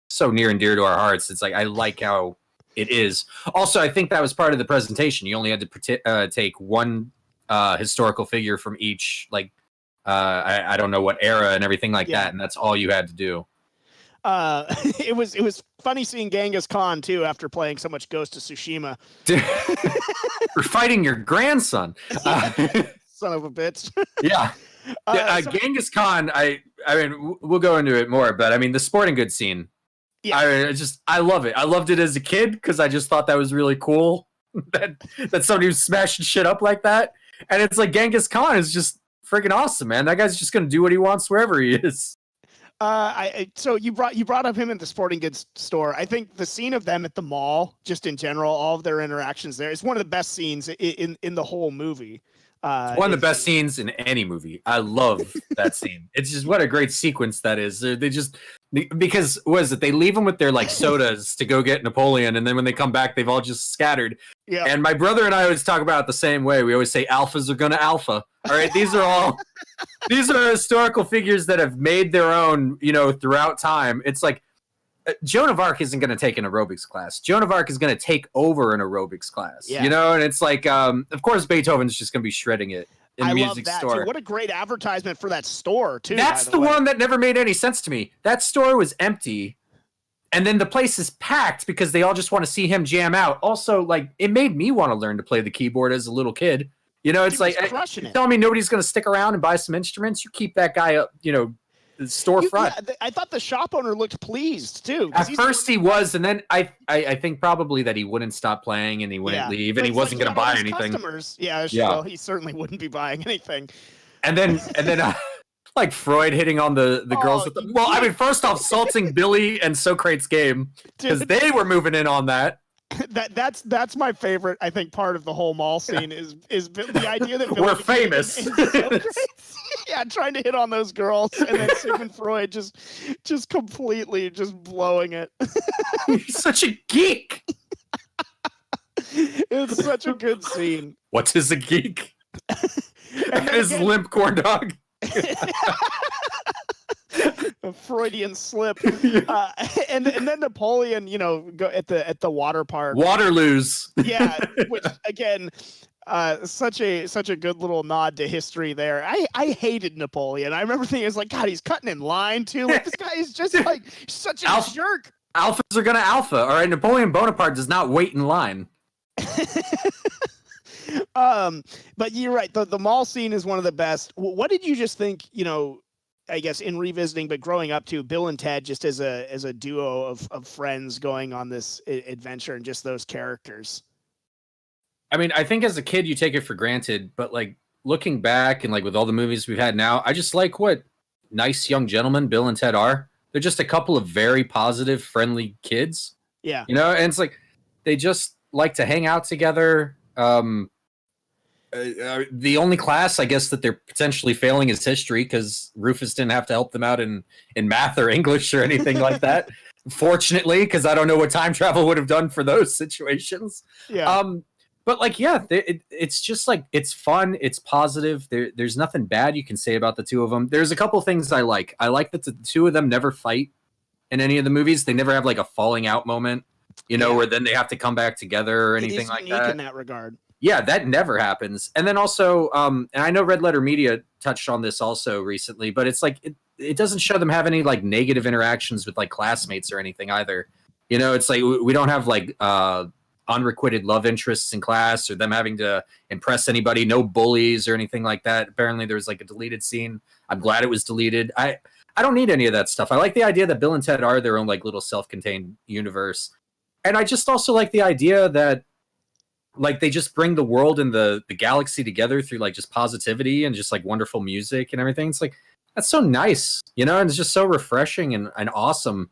So near and dear to our hearts. It's like, I like how it is. Also, I think that was part of the presentation. You only had to take one historical figure from each, like, I don't know what era and everything like that, and that's all you had to do. It was funny seeing Genghis Khan too after playing so much Ghost of Tsushima. You're fighting your grandson, son of a bitch. Yeah. Genghis Khan. I mean, we'll go into it more, but I mean, the sporting goods scene. Yeah. I love it. I loved it as a kid because I just thought that was really cool that somebody was smashing shit up like that, and it's like Genghis Khan is just freaking awesome, man. That guy's just gonna do what he wants wherever he is. So you brought up him at the sporting goods store. I think the scene of them at the mall, just in general, all of their interactions there, is one of the best scenes in the whole movie. One of the best scenes in any movie. I love that scene. It's just, what a great sequence that is. They just, because they leave them with their like sodas to go get Napoleon, and then when they come back, they've all just scattered. Yeah. And my brother and I always talk about it the same way. We always say alphas are gonna alpha. All right, these are historical figures that have made their own, throughout time. It's like, Joan of Arc isn't going to take an aerobics class. Joan of Arc is going to take over an aerobics class, and it's like, of course, Beethoven's just going to be shredding it. in the music love that store. too. What a great advertisement for that store too. That's the one that never made any sense to me. That store was empty, and then the place is packed because they all just want to see him jam out. Also, like, it made me want to learn to play the keyboard as a little kid. You know, it's like, telling me nobody's going to stick around and buy some instruments. You keep that guy up, you know, the storefront. Yeah, I thought the shop owner looked pleased too. At first he was, and then I think probably that he wouldn't stop playing and he wouldn't leave, and he wasn't going to buy anything. Customers, well, he certainly wouldn't be buying anything. And then like Freud hitting on the girls with the, well, I mean, first off, salting Billy and Socrates' game because they were moving in on that. That's my favorite, I think, part of the whole mall scene is the idea that Billy we're famous. Yeah, trying to hit on those girls, and then Sigmund Freud just completely just blowing it. He's such a geek. It's such a good scene. What is a geek? And his limp corn dog. A Freudian slip. And then Napoleon, you know, go at the water park. Waterloos. Yeah, which again, such a good little nod to history there. I hated Napoleon. I remember thinking, it's like, God, he's cutting in line too. Like, this guy is just like such a jerk. Alphas are gonna alpha. All right, Napoleon Bonaparte does not wait in line. But you're right. The mall scene is one of the best. What did you just think, you know, I guess in revisiting, but growing up to Bill and Ted just as a duo of friends going on this adventure and just those characters? I mean, I think as a kid you take it for granted, but like looking back and like with all the movies we've had now, I just like what nice young gentlemen Bill and Ted are. They're just a couple of very positive, friendly kids. Yeah. You know, and it's like they just like to hang out together. The only class, I guess, that they're potentially failing is history because Rufus didn't have to help them out in math or English or anything like that. Fortunately, because I don't know what time travel would have done for those situations. Yeah. But like, yeah, it's just like, it's fun. It's positive. There's nothing bad you can say about the two of them. There's a couple things I like. I like that the two of them never fight in any of the movies. They never have like a falling out moment, you know, where then they have to come back together or anything like that. In that regard. Yeah, that never happens. And then also, and I know Red Letter Media touched on this also recently, but it's like, it doesn't show them have any like negative interactions with like classmates or anything either. You know, it's like, we don't have like unrequited love interests in class or them having to impress anybody, no bullies or anything like that. Apparently there was like a deleted scene. I'm glad it was deleted. I don't need any of that stuff. I like the idea that Bill and Ted are their own like little self-contained universe. And I just also like the idea that like they just bring the world and the galaxy together through like just positivity and just like wonderful music and everything. It's like, that's so nice, you know, and it's just so refreshing and awesome.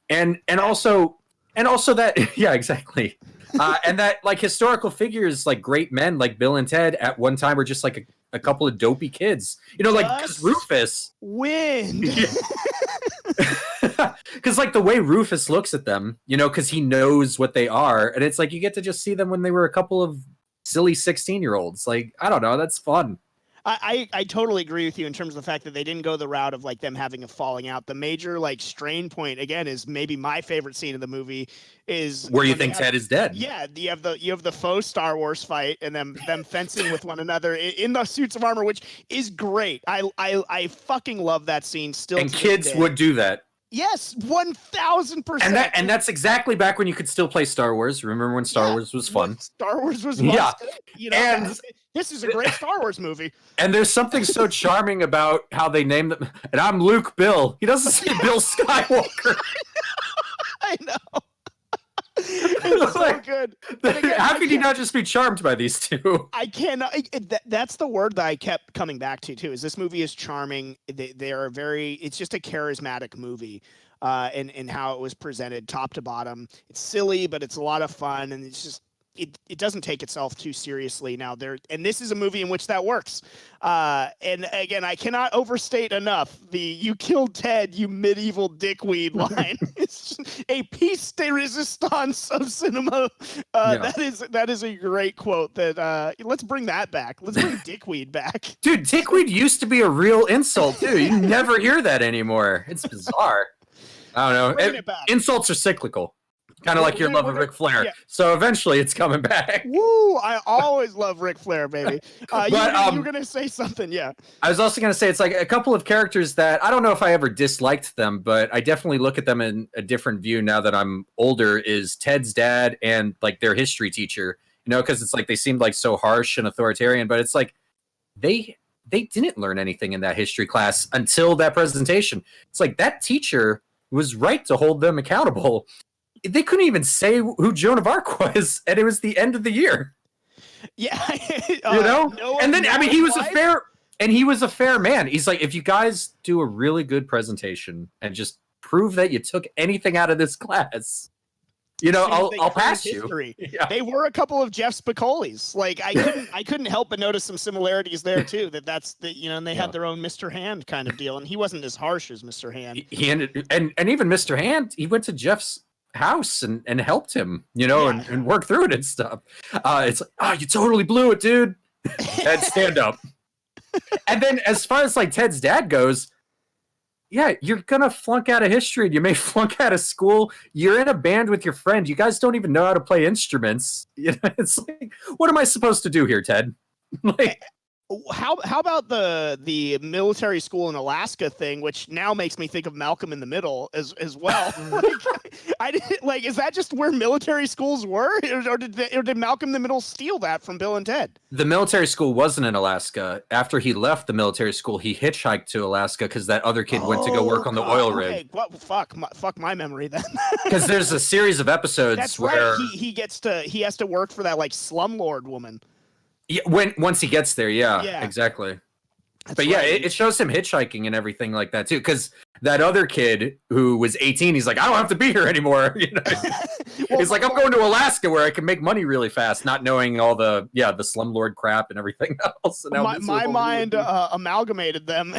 And also that, yeah, exactly. And that like historical figures, like great men, like Bill and Ted at one time were just like a couple of dopey kids, you know, like because Rufus. Wind. Because like the way Rufus looks at them, you know, because he knows what they are. And it's like you get to just see them when they were a couple of silly 16-year-olds. Like, I don't know. That's fun. I totally agree with you in terms of the fact that they didn't go the route of like them having a falling out. The major like strain point again is maybe my favorite scene of the movie is where you think Ted is dead. Yeah, you have the faux Star Wars fight and them fencing with one another in the suits of armor, which is great. I fucking love that scene still. And kids would do that. Yes, 1000%. And that's exactly back when you could still play Star Wars. Remember when Star Wars was fun? Star Wars was yeah. You know, and this is a great Star Wars movie. And there's something so charming about how they name them. And I'm Luke Bill. He doesn't say Bill Skywalker. I know. It's so good. Again, how could you not just be charmed by these two? I cannot. That's the word that I kept coming back to too. Is this movie is charming? They are very. It's just a charismatic movie, in how it was presented, top to bottom. It's silly, but it's a lot of fun, and it's just. It doesn't take itself too seriously now. And this is a movie in which that works. And again, I cannot overstate enough the "you killed Ted, you medieval dickweed" line. It's just a piece de resistance of cinema. That is a great quote. That let's bring that back. Let's bring dickweed back. Dude, dickweed used to be a real insult too. You never hear that anymore. It's bizarre. I don't know. Insults are cyclical. Kind of like your love of Ric Flair. Yeah. So eventually it's coming back. Woo! I always love Ric Flair, baby. But, you were gonna say something, yeah. I was also gonna say it's like a couple of characters that I don't know if I ever disliked them, but I definitely look at them in a different view now that I'm older. Is Ted's dad and like their history teacher, you know, because it's like they seemed like so harsh and authoritarian, but it's like they didn't learn anything in that history class until that presentation. It's like that teacher was right to hold them accountable. They couldn't even say who Joan of Arc was, and it was the end of the year. Yeah, you know. And then I mean, he was a fair man. He's like, if you guys do a really good presentation and just prove that you took anything out of this class, you know, I'll pass you. Yeah. They were a couple of Jeff Spicolis. Like I couldn't help but notice some similarities there too. That's the, you know, and they had their own Mr. Hand kind of deal, and he wasn't as harsh as Mr. Hand. He ended, and even Mr. Hand, he went to Jeff's house and helped him, you know, and work through it and stuff. It's like, oh, you totally blew it, dude. Ted, stand up. And then as far as like Ted's dad goes, yeah, you're gonna flunk out of history. You may flunk out of school. You're in a band with your friend. You guys don't even know how to play instruments. You know, it's like, what am I supposed to do here, Ted? Like, how about the military school in Alaska thing, which now makes me think of Malcolm in the Middle as well. I didn't like. Is that just where military schools were, or did Malcolm in the Middle steal that from Bill and Ted? The military school wasn't in Alaska. After he left the military school, he hitchhiked to Alaska because that other kid went to go work on the oil rig. What? Fuck my memory then. Because there's a series of episodes That's where right. He has to work for that like slumlord woman. Yeah, once he gets there, yeah. Exactly. But yeah, it shows him hitchhiking and everything like that too. Because that other kid who was 18, he's like, I don't have to be here anymore. You know, he's like, I'm going to Alaska where I can make money really fast, not knowing all the slumlord crap and everything else. And my mind amalgamated them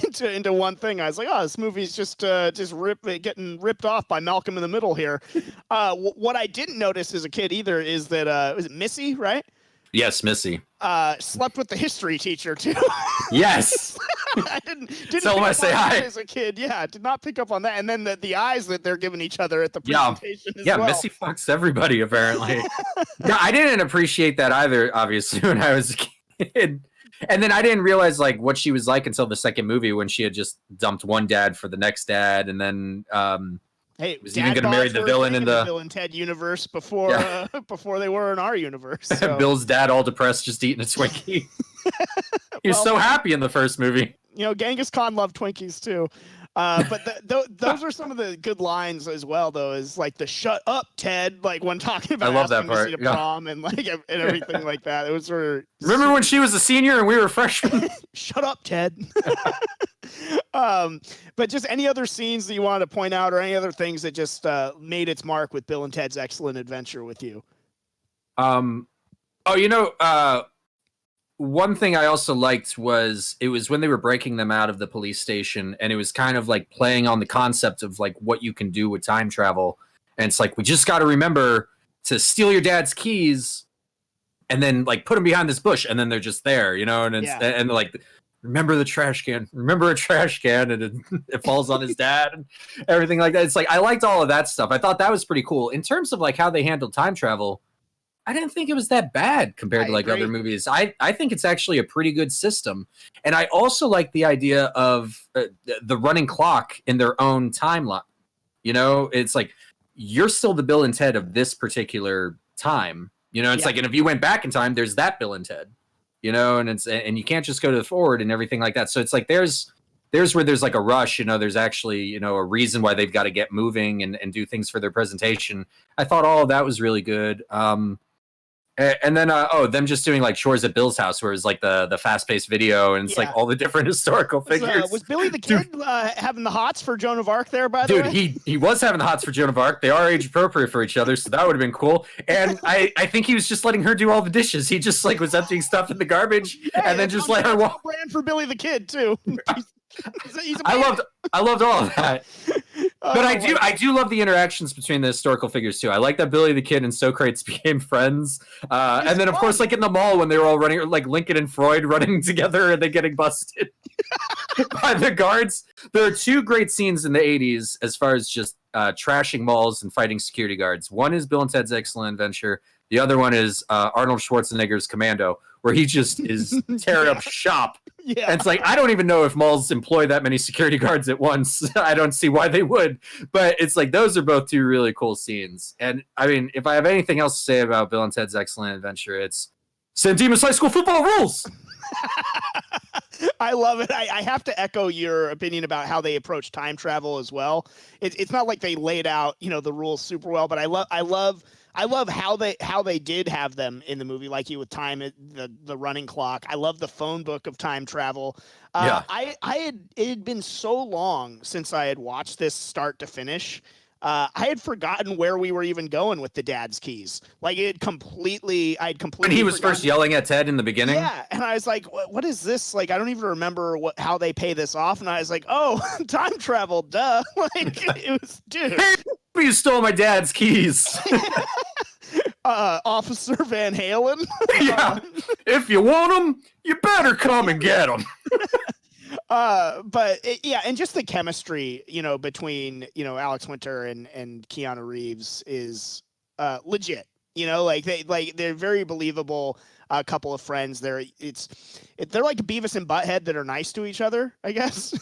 into one thing. I was like, oh, this movie's just getting ripped off by Malcolm in the Middle here. What I didn't notice as a kid either is that was it Missy, right? Yes, Missy. Slept with the history teacher too. Yes. I didn't tell him I say hi as a kid. Yeah, did not pick up on that. And then the eyes that they're giving each other at the presentation as well. Missy fucks everybody apparently. Yeah, I didn't appreciate that either, obviously, when I was a kid. And then I didn't realize like what she was like until the second movie when she had just dumped one dad for the next dad, and then hey, was even going to marry the villain in the Bill and Ted universe before they were in our universe. So. Bill's dad, all depressed, just eating a Twinkie. He was so happy in the first movie. You know, Genghis Khan loved Twinkies too. But those are some of the good lines as well, though, is like the "shut up, Ted," like when talking about I love that part. to prom and like and everything like that. It was sort of remember when she was a senior and we were freshmen. Shut up, Ted. But just any other scenes that you wanted to point out, or any other things that just made its mark with Bill and Ted's Excellent Adventure with you? One thing I also liked was it was when they were breaking them out of the police station, and it was kind of like playing on the concept of like what you can do with time travel. And it's like, we just got to remember to steal your dad's keys and then like put them behind this bush, and then they're just there, you know? And like, remember the trash can, remember a trash can, and it falls on his dad and everything like that. It's like, I liked all of that stuff. I thought that was pretty cool. In terms of like how they handled time travel, I didn't think it was that bad compared to like other movies. I think it's actually a pretty good system. And I also like the idea of the running clock in their own timeline. You know, it's like, you're still the Bill and Ted of this particular time. You know, it's like, and if you went back in time, there's that Bill and Ted, you know, and you can't just go to the forward and everything like that. So it's like, there's where there's like a rush, you know, there's actually, you know, a reason why they've got to get moving and do things for their presentation. I thought all of that was really good. And then, them just doing like chores at Bill's house, where it's like the fast-paced video, and it's like all the different historical figures. Was Billy the Kid having the hots for Joan of Arc there, by the way? Dude, he was having the hots for Joan of Arc. They are age appropriate for each other, so that would have been cool. And I think he was just letting her do all the dishes. He just like was emptying stuff in the garbage, and then just let her walk. Brand for Billy the Kid too. I loved all of that. But I do love the interactions between the historical figures too. I like that Billy the Kid and Socrates became friends. And then of course, like in the mall when they were all running, like Lincoln and Freud running together and then getting busted. by the guards. There are two great scenes in the 80s as far as just trashing malls and fighting security guards. One is Bill and Ted's Excellent Adventure. The other one is Arnold Schwarzenegger's Commando, where he just is tearing up shop. Yeah. And it's like, I don't even know if malls employ that many security guards at once. I don't see why they would. But it's like, those are both two really cool scenes. And I mean, if I have anything else to say about Bill and Ted's Excellent Adventure, it's San Dimas High School football rules. I love it. I have to echo your opinion about how they approach time travel as well. It's not like they laid out, the rules super well, but I love how they did have them in the movie, like you with time, the running clock. I love the phone book of time travel. Yeah. It had been so long since I had watched this start to finish. I had forgotten where we were even going with the dad's keys. Like I'd completely. When he was first yelling at Ted in the beginning. Yeah, and I was like, "What is this?" Like I don't even remember how they pay this off. And I was like, "Oh, time travel, duh!" Like it was, dude. Hey, you stole my dad's keys. Officer Van Halen. Yeah. If you want them, you better come and get them. And just the chemistry, between, Alex Winter and Keanu Reeves is legit. They're very believable. A couple of friends. They're like Beavis and Butthead that are nice to each other, I guess.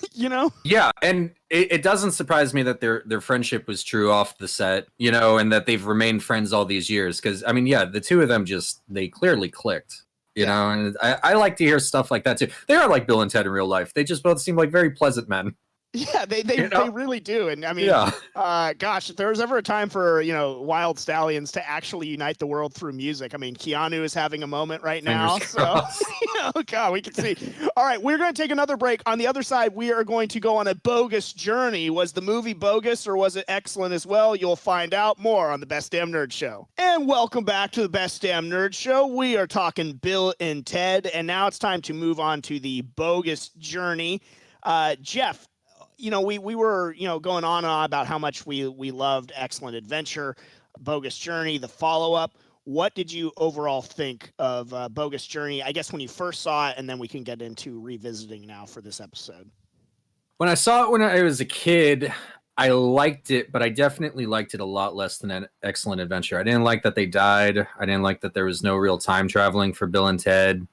Yeah, and it doesn't surprise me that their friendship was true off the set, and that they've remained friends all these years. Because I mean, yeah, the two of them they clearly clicked. You know, and I like to hear stuff like that too. They are like Bill and Ted in real life. They just both seem like very pleasant men. Yeah, they really do. And I mean, gosh, if there was ever a time for, Wild Stallions to actually unite the world through music, I mean, Keanu is having a moment right now. So, God, we can see. All right, we're going to take another break. On the other side, we are going to go on a bogus journey. Was the movie bogus or was it excellent as well? You'll find out more on the Best Damn Nerd Show. And welcome back to the Best Damn Nerd Show. We are talking Bill and Ted, and now it's time to move on to the bogus journey. Jeff, we were, going on and on about how much we loved Excellent Adventure, Bogus Journey, the follow-up. What did you overall think of Bogus Journey, I guess, when you first saw it, and then we can get into revisiting now for this episode? When I saw it when I was a kid, I liked it, but I definitely liked it a lot less than an Excellent Adventure. I didn't like that they died. I didn't like that there was no real time traveling for Bill and Ted.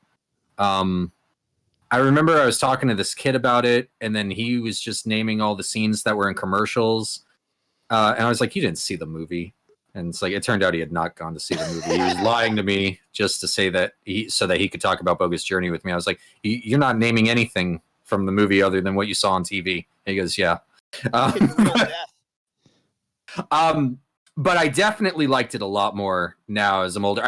I remember I was talking to this kid about it, and then he was just naming all the scenes that were in commercials. And I was like, you didn't see the movie. And it's like, it turned out he had not gone to see the movie. He was lying to me just to say that so that he could talk about Bogus Journey with me. I was like, you're not naming anything from the movie other than what you saw on TV. And he goes, yeah. But I definitely liked it a lot more now as I'm older.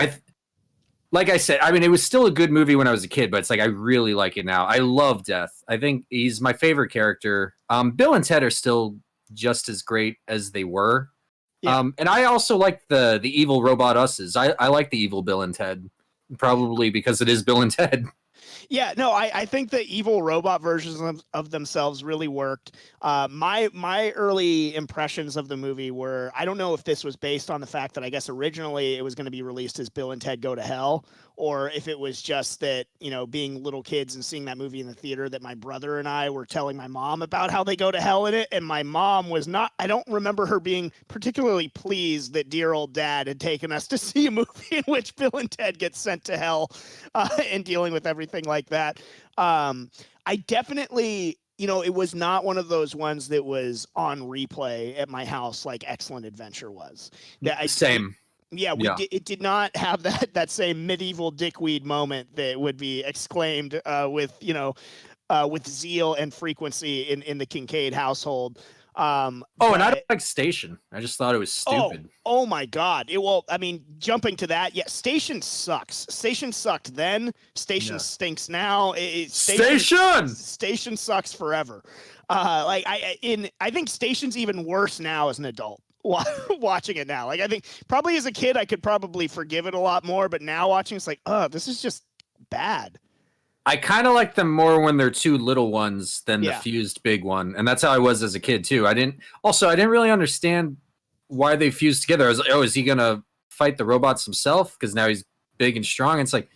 Like I said, I mean, it was still a good movie when I was a kid, but it's like, I really like it now. I love Death. I think he's my favorite character. Bill and Ted are still just as great as they were. Yeah. And I also like the evil robot us's. I like the evil Bill and Ted, probably because it is Bill and Ted. Yeah, no, I think the evil robot versions of themselves really worked. My early impressions of the movie were, I don't know if this was based on the fact that I guess originally it was going to be released as Bill and Ted Go to Hell, or if it was just that, being little kids and seeing that movie in the theater, that my brother and I were telling my mom about how they go to hell in it. And my mom was not, I don't remember her being particularly pleased that dear old dad had taken us to see a movie in which Bill and Ted get sent to hell and dealing with everything like that. I definitely, it was not one of those ones that was on replay at my house like Excellent Adventure was. Same. Yeah, it did not have that same medieval dickweed moment that would be exclaimed with zeal and frequency in the Kincaid household. And I don't like Station. I just thought it was stupid. Oh my God. Jumping to that, yeah, Station sucks. Station sucked then. Station stinks now. Station sucks forever. I think Station's even worse now as an adult. Watching it now, I think probably as a kid I could probably forgive it a lot more, but now watching it's like, oh, this is just bad. I kind of like them more when they're two little ones than the fused big one, and that's how I was as a kid too. I didn't really understand why they fused together. I was like, oh, is he gonna fight the robots himself because now he's big and strong? And it's like,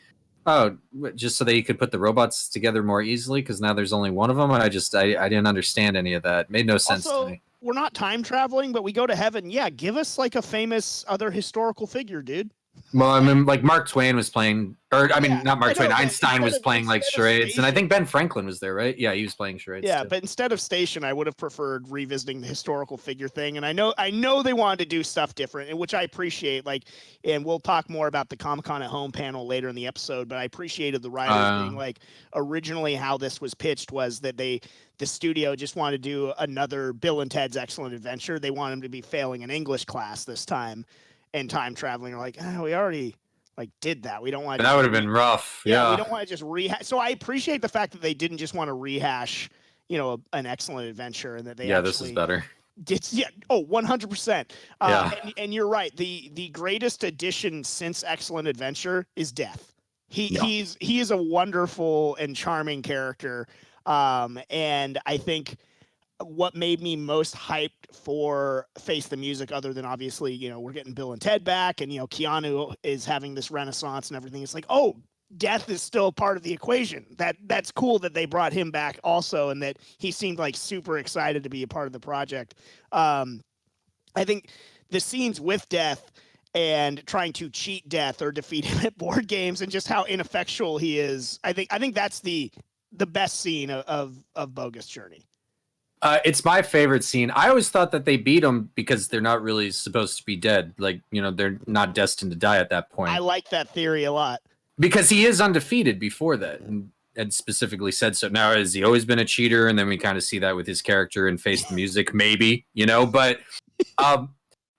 Oh, just so that you could put the robots together more easily, because now there's only one of them. I didn't understand any of that. It made no sense to me. We're not time traveling, but we go to heaven. Yeah, give us like a famous other historical figure, dude. Well, I mean, like Mark Twain was playing, or I mean, not Mark Twain. Einstein was playing like charades, and I think Ben Franklin was there, right? Yeah, he was playing charades. Yeah, too. but instead of station, I would have preferred revisiting the historical figure thing. And I know they wanted to do stuff different, and which I appreciate. Like, and we'll talk more about the Comic-Con at Home panel later in the episode. But I appreciated the writers being like, originally how this was pitched was that the studio just wanted to do another Bill and Ted's Excellent Adventure. They want him to be failing an English class this time. And time traveling are like, we already like did that. We don't want that would have been rough. Yeah. We don't want to just rehash. So I appreciate the fact that they didn't just want to rehash, an Excellent Adventure, and that they this is better. 100%. Yeah. And you're right. The greatest addition since Excellent Adventure is Death. He is a wonderful and charming character. And I think what made me most hyped for Face the Music, other than obviously, we're getting Bill and Ted back, and Keanu is having this renaissance and everything. It's like, Death is still part of the equation. That's cool that they brought him back also, and that he seemed like super excited to be a part of the project. I think the scenes with Death and trying to cheat Death or defeat him at board games, and just how ineffectual he is. I think that's the best scene of Bogus Journey. It's my favorite scene. I always thought that they beat him because they're not really supposed to be dead. Like, they're not destined to die at that point. I like that theory a lot. Because he is undefeated before that, and specifically said so. Now, has he always been a cheater? And then we kind of see that with his character in Face the Music, maybe, but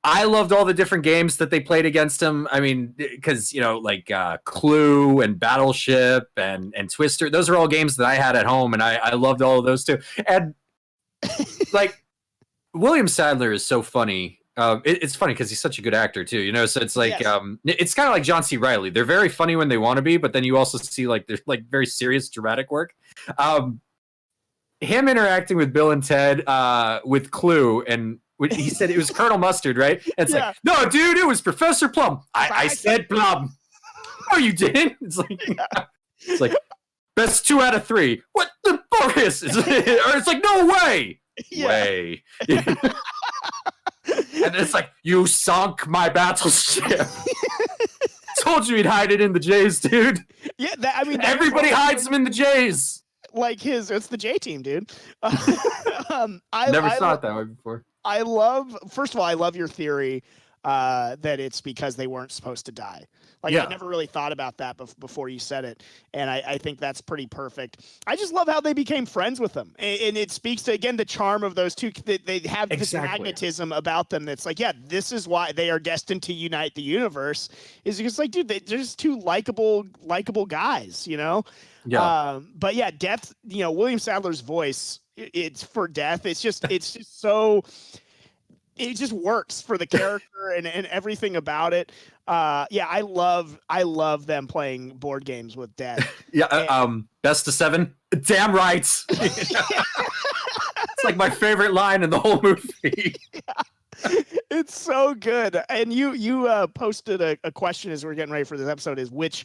I loved all the different games that they played against him. I mean, because, Clue and Battleship and Twister, those are all games that I had at home, and I loved all of those too. And like, William Sadler is so funny. It's funny because he's such a good actor too, so it's like, it's kind of like John C. Reilly. They're very funny when they want to be, but then you also see like there's like very serious dramatic work. Him interacting with Bill and Ted with Clue, and he said it was Colonel Mustard, right? And it's like, no, dude, it was Professor Plum. I said Plum. No, you didn't. It's like best 2 out of 3. What the bogus? Or it's like, no way. Way. And it's like, you sunk my battleship. Told you he'd hide it in the J's, dude. Yeah, everybody hides them in the J's. Like it's the J team, dude. I never saw it that way before. First of all, I love your theory that it's because they weren't supposed to die. I never really thought about that before you said it, and I think that's pretty perfect. I just love how they became friends with them, and it speaks to, again, the charm of those two. They have this magnetism about them that's like, this is why they are destined to unite the universe, is because, like, dude, they're just two likable guys, Yeah. But yeah, Death, William Sadler's voice, it's for Death. It's just so... It just works for the character and everything about it. I love them playing board games with Death. Best of 7. Damn right. It's like my favorite line in the whole movie. It's so good. And you posted a question as we're getting ready for this episode, is which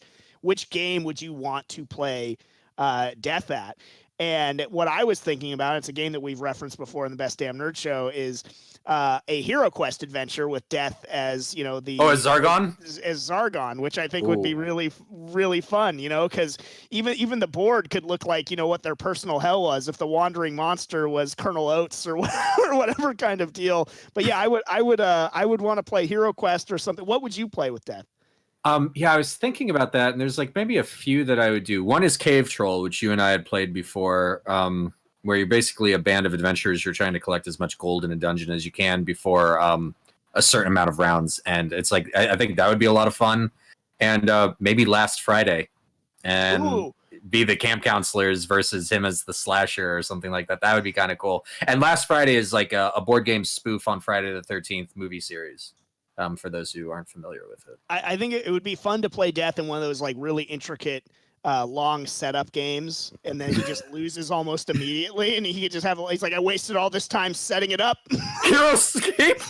game would you want to play Death at? And what I was thinking about, it's a game that we've referenced before in the Best Damn Nerd Show, is a Hero Quest adventure with Death as, as Zargon? As Zargon, which I think would be really, really fun, because even the board could look like, what their personal hell was if the wandering monster was Colonel Oates or whatever kind of deal. But yeah, I would want to play Hero Quest or something. What would you play with Death? I was thinking about that, and there's like maybe a few that I would do. One is Cave Troll, which you and I had played before, where you're basically a band of adventurers. You're trying to collect as much gold in a dungeon as you can before a certain amount of rounds, and it's like I think that would be a lot of fun. And maybe Last Friday, and be the camp counselors versus him as the slasher or something like that. That would be kind of cool. And Last Friday is like a board game spoof on Friday the 13th movie series. For those who aren't familiar with it, I think it would be fun to play Death in one of those like really intricate, long setup games, and then he just loses almost immediately, and he could just he's like, I wasted all this time setting it up. Hero Escape.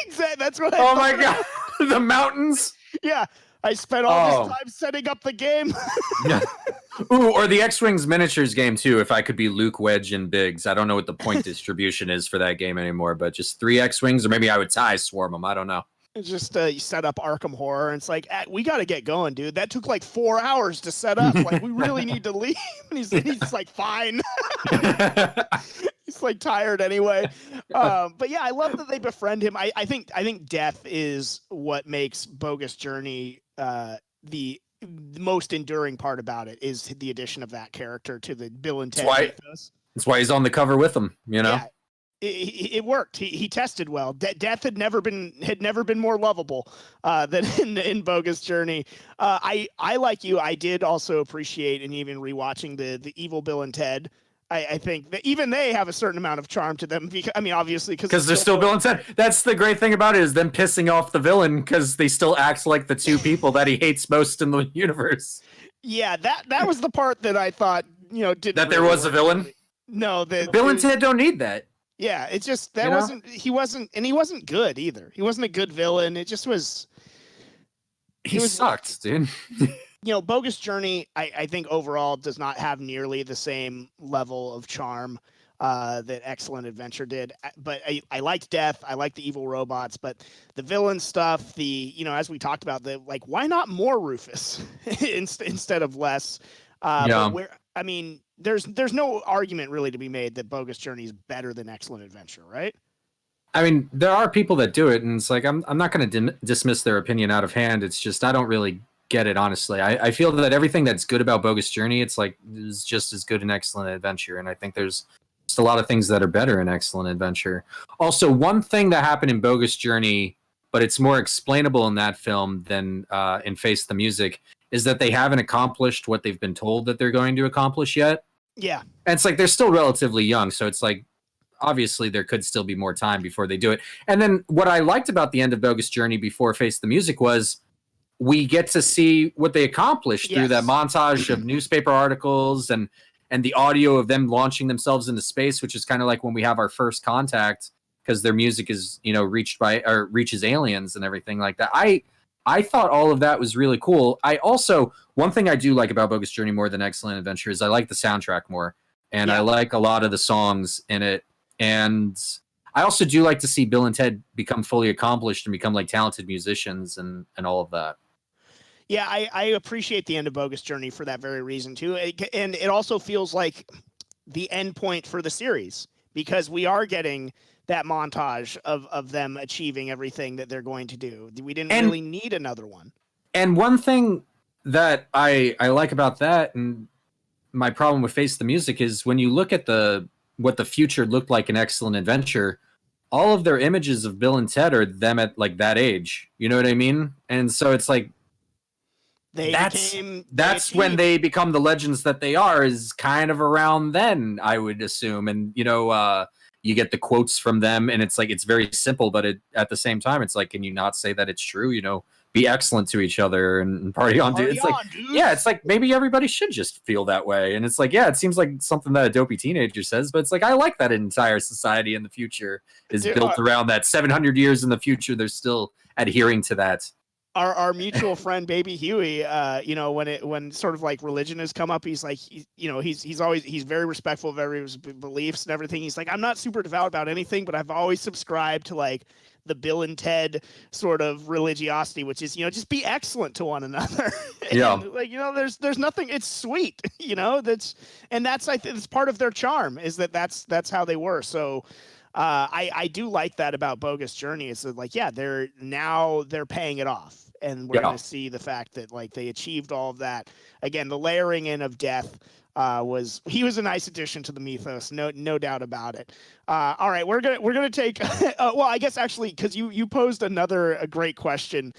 Exactly. That's what. Oh my god, the mountains. Yeah. I spent all this time setting up the game. Yeah. Ooh, or the X-Wings miniatures game too. If I could be Luke, Wedge, and Biggs. I don't know what the point distribution is for that game anymore, but just 3 X-Wings, or maybe I would tie swarm them. I don't know. It's just you set up Arkham Horror, and it's like, we got to get going, dude. That took like 4 hours to set up. Like, we really need to leave. And he's like, fine. He's like tired anyway. But yeah, I love that they befriend him. I think death is what makes Bogus Journey the most enduring part about it, is the addition of that character to the Bill and Ted mythos. That's why he's on the cover with them, you know? Yeah. It worked. He tested well. Death had never been more lovable than in Bogus Journey. I like you. I did also appreciate, and even rewatching the evil Bill and Ted. I think that even they have a certain amount of charm to them. Because, I mean, obviously, because they're still Bill and Ted. That's the great thing about it, is them pissing off the villain because they still act like the two people that he hates most in the universe. Yeah, that was the part that I thought, didn't that there was a villain. No, Bill and Ted don't need that. Yeah, it's just he wasn't good either. He wasn't a good villain. It just was. He sucked, dude. Bogus Journey, I think overall does not have nearly the same level of charm that Excellent Adventure did. But I liked Death. I liked the evil robots, but the villain stuff, as we talked about, why not more Rufus instead of less? Yeah. There's no argument really to be made that Bogus Journey is better than Excellent Adventure, right? I mean, there are people that do it, and it's like, I'm not going to dismiss their opinion out of hand. It's just, I don't really get it, honestly. I feel that everything that's good about Bogus Journey, it's like, is just as good in Excellent Adventure, and I think there's just a lot of things that are better in Excellent Adventure. Also, one thing that happened in Bogus Journey, but it's more explainable in that film than in Face the Music, is that they haven't accomplished what they've been told that they're going to accomplish yet. Yeah. And it's like, they're still relatively young, so it's like, obviously there could still be more time before they do it. And then what I liked about the end of Bogus Journey before Face the Music was we get to see what they accomplished through that montage of newspaper articles and the audio of them launching themselves into space, which is kind of like when we have our first contact, because their music is, reaches aliens and everything like that. I thought all of that was really cool. One thing I do like about Bogus Journey more than Excellent Adventure is I like the soundtrack more. And I like a lot of the songs in it. And I also do like to see Bill and Ted become fully accomplished and become like talented musicians and all of that. Yeah, I appreciate the end of Bogus Journey for that very reason too. And it also feels like the end point for the series, because we are getting that montage of them achieving everything that they're going to do. We didn't really need another one. And one thing that I like about that, and my problem with Face the Music, is when you look at what the future looked like in Excellent Adventure, all of their images of Bill and Ted are them at like that age. You know what I mean? And so it's like, that's when they become the legends that they are, is kind of around then, I would assume. And, you get the quotes from them, and it's like, it's very simple, but at the same time, it's like, can you not say that it's true? Be excellent to each other and party on, dude. It's like, yeah, it's like, maybe everybody should just feel that way. And it's like, yeah, it seems like something that a dopey teenager says, but it's like, I like that entire society in the future is built around that. 700 years in the future, they're still adhering to that. Our mutual friend Baby Huey, when sort of like religion has come up, he's like, he's very respectful of everyone's beliefs and everything. He's like, I'm not super devout about anything, but I've always subscribed to like the Bill and Ted sort of religiosity, which is, just be excellent to one another. There's nothing. It's sweet, that's I think it's part of their charm, is that's how they were. So. I do like that about Bogus Journey. It's like, they're paying it off. And we're going to see the fact that like they achieved all of that. Again, the layering in of Death was a nice addition to the mythos, no doubt about it. All right, we're gonna take. Well, I guess actually, because you posed a great question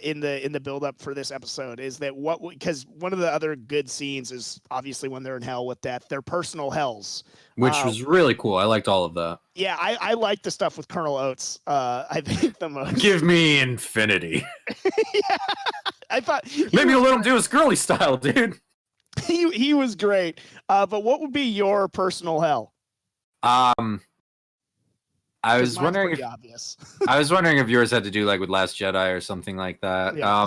in the build up for this episode, is that because one of the other good scenes is obviously when they're in hell with Death, their personal hells, which was really cool. I liked all of that. Yeah, I like the stuff with Colonel Oates. I think the most. Give me infinity. Yeah, I thought maybe you'll let him do his girly style, dude. He was great. But what would be your personal hell? I 'Cause was mine's wondering pretty if obvious. I was wondering if yours had to do like with Last Jedi or something like that. Yeah.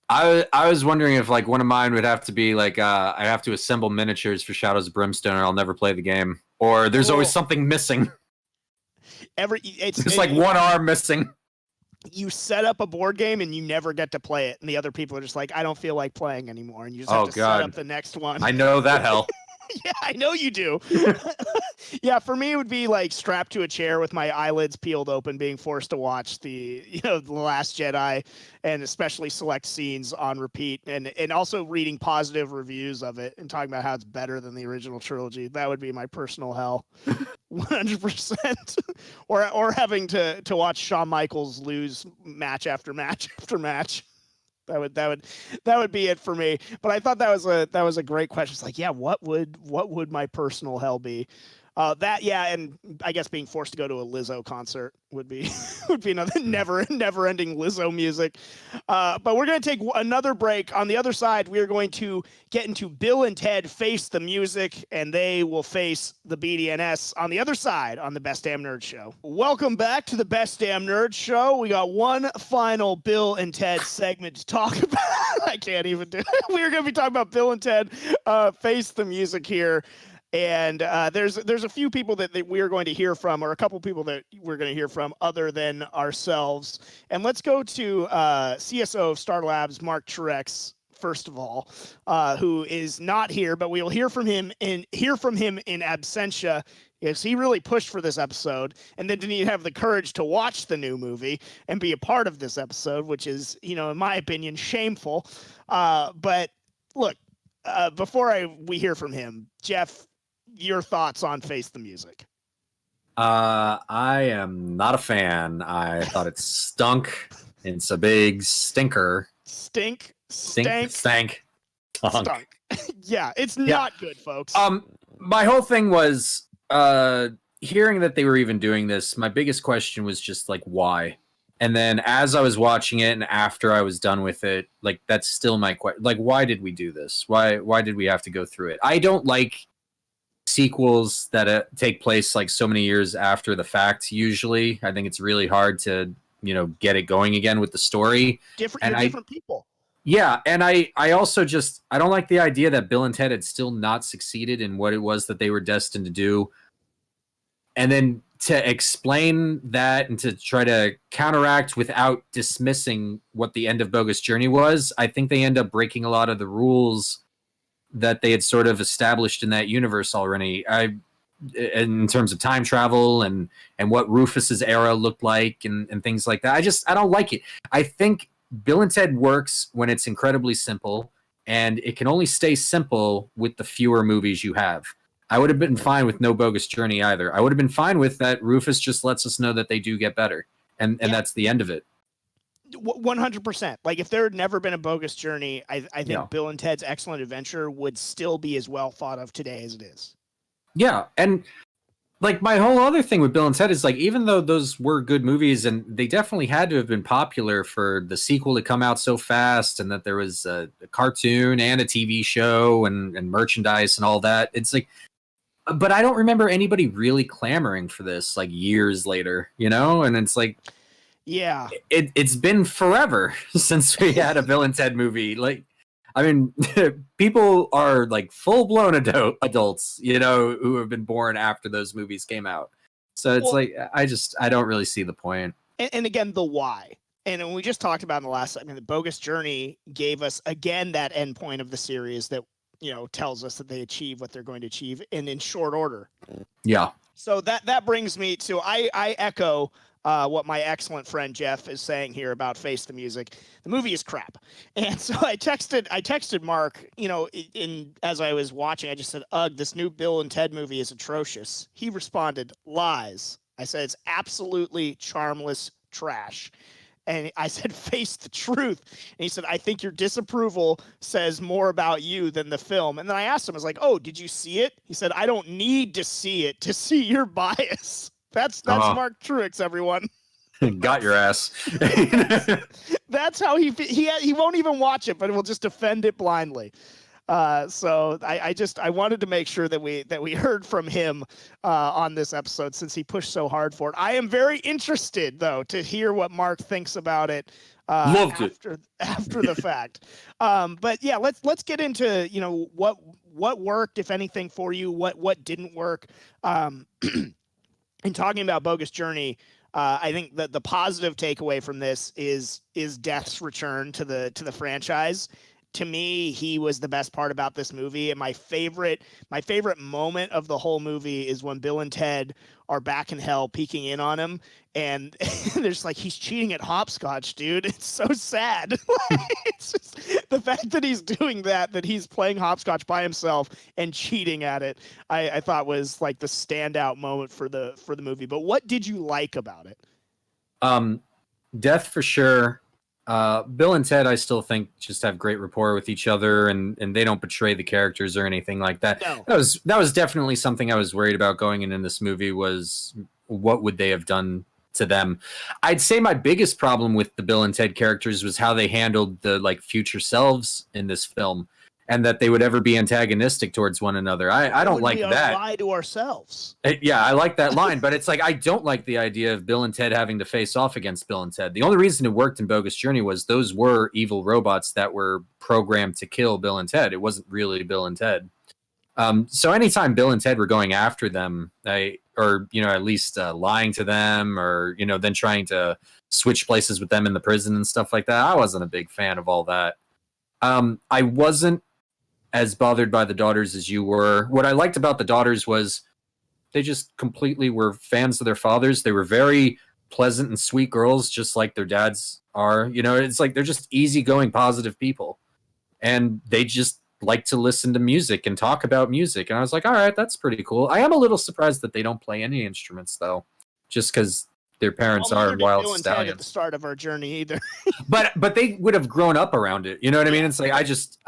I was wondering if like one of mine would have to be like I have to assemble miniatures for Shadows of Brimstone, or I'll never play the game. Or there's always something missing. It's like one arm missing. You set up a board game and you never get to play it, and the other people are just like, I don't feel like playing anymore, and you just have to set up the next one. I know that hell. Yeah, I know you do. Yeah, for me, it would be like strapped to a chair with my eyelids peeled open, being forced to watch the Last Jedi, and especially select scenes on repeat, and also reading positive reviews of it and talking about how it's better than the original trilogy. That would be my personal hell, 100%. Or having to watch Shawn Michaels lose match after match after match. That would be it for me. But I thought that was a great question. It's like, yeah, what would my personal hell be? And I guess being forced to go to a Lizzo concert would be another never ending Lizzo music. But we're gonna take another break. On the other side, we are going to get into Bill and Ted Face the Music, and they will face the BDNS on the other side on the Best Damn Nerd Show. Welcome back to the Best Damn Nerd Show. We got one final Bill and Ted segment to talk about. I can't even do it. We're gonna be talking about Bill and Ted Face the Music here. And there's a few people that we are going to hear from, or a couple people that we're going to hear from other than ourselves. And let's go to CSO of Star Labs, Mark Truex, first of all, who is not here, but we'll hear from him in absentia. Yes, he really pushed for this episode, and then didn't even have the courage to watch the new movie and be a part of this episode, which is, in my opinion, shameful. But look, before we hear from him, Jeff, your thoughts on Face the Music? I am not a fan. I thought it stunk. It's a big stinker. Stank. Yeah, it's not good, folks. My whole thing was hearing that they were even doing this. My biggest question was just like, why? And then as I was watching it and after I was done with it, like that's still my question. Like, why did we do this? Why did we have to go through it? I don't like sequels that take place like so many years after the fact. Usually, I think it's really hard to get it going again with the story. Different people. Yeah, and I also I don't like the idea that Bill and Ted had still not succeeded in what it was that they were destined to do. And then to explain that and to try to counteract without dismissing what the end of Bogus Journey was, I think they end up breaking a lot of the rules that they had sort of established in that universe already. In terms of time travel and what Rufus's era looked like and things like that. I don't like it. I think Bill and Ted works when it's incredibly simple, and it can only stay simple with the fewer movies you have. I would have been fine with no Bogus Journey either. I would have been fine with that. Rufus just lets us know that they do get better, and that's the end of it. 100%. Like if there had never been a Bogus Journey, I think Bill and Ted's Excellent Adventure would still be as well thought of today as it is. Yeah, and like my whole other thing with Bill and Ted is like, even though those were good movies and they definitely had to have been popular for the sequel to come out so fast, and that there was a cartoon and a TV show and merchandise and all that, it's like, but I don't remember anybody really clamoring for this like years later, and it's like, yeah, it's been forever since we had a Bill and Ted movie. Like, I mean, people are like full-blown adults, who have been born after those movies came out. So it's I don't really see the point. And again, the why. And we just talked about in the last segment, the Bogus Journey gave us, again, that end point of the series that, tells us that they achieve what they're going to achieve in short order. Yeah. So that brings me to, I echo what my excellent friend Jeff is saying here about Face the Music. The movie is crap. And so I texted Mark, as I was watching, I just said, ugh, this new Bill and Ted movie is atrocious. He responded, lies. I said, it's absolutely charmless trash. And I said, face the truth. And he said, I think your disapproval says more about you than the film. And then I asked him, I was like, oh, did you see it? He said, I don't need to see it to see your bias. That's Mark Truex, everyone. Got your ass. That's how he won't even watch it, but will just defend it blindly. So I wanted to make sure that we heard from him on this episode since he pushed so hard for it. I am very interested though to hear what Mark thinks about it. After the fact. But yeah, let's get into what worked, if anything, for you, what didn't work. In talking about Bogus Journey, I think that the positive takeaway from this is Death's return to the franchise. To me, he was the best part about this movie, and my favorite moment of the whole movie is when Bill and Ted are back in hell peeking in on him, and there's like, he's cheating at hopscotch, dude. It's so sad. It's just the fact that he's doing that he's playing hopscotch by himself and cheating at it, I thought was like the standout moment for the movie. But what did you like about it? Death for sure. Bill and Ted, I still think, just have great rapport with each other, and they don't betray the characters or anything like that. No. That was definitely something I was worried about going in this movie, was what would they have done to them. I'd say my biggest problem with the Bill and Ted characters was how they handled the like future selves in this film, and that they would ever be antagonistic towards one another. I don't like that. Lie to ourselves. Yeah, I like that line, but it's like, I don't like the idea of Bill and Ted having to face off against Bill and Ted. The only reason it worked in Bogus Journey was those were evil robots that were programmed to kill Bill and Ted. It wasn't really Bill and Ted. So anytime Bill and Ted were going after them, or at least lying to them, or then trying to switch places with them in the prison and stuff like that, I wasn't a big fan of all that. I wasn't as bothered by the daughters as you were. What I liked about the daughters was they just completely were fans of their fathers. They were very pleasant and sweet girls, just like their dads are. It's like they're just easygoing, positive people. And they just like to listen to music and talk about music. And I was like, all right, that's pretty cool. I am a little surprised that they don't play any instruments, though, just because their parents are wild stallions. At the start of our journey either. but they would have grown up around it. You know what I mean? It's like, I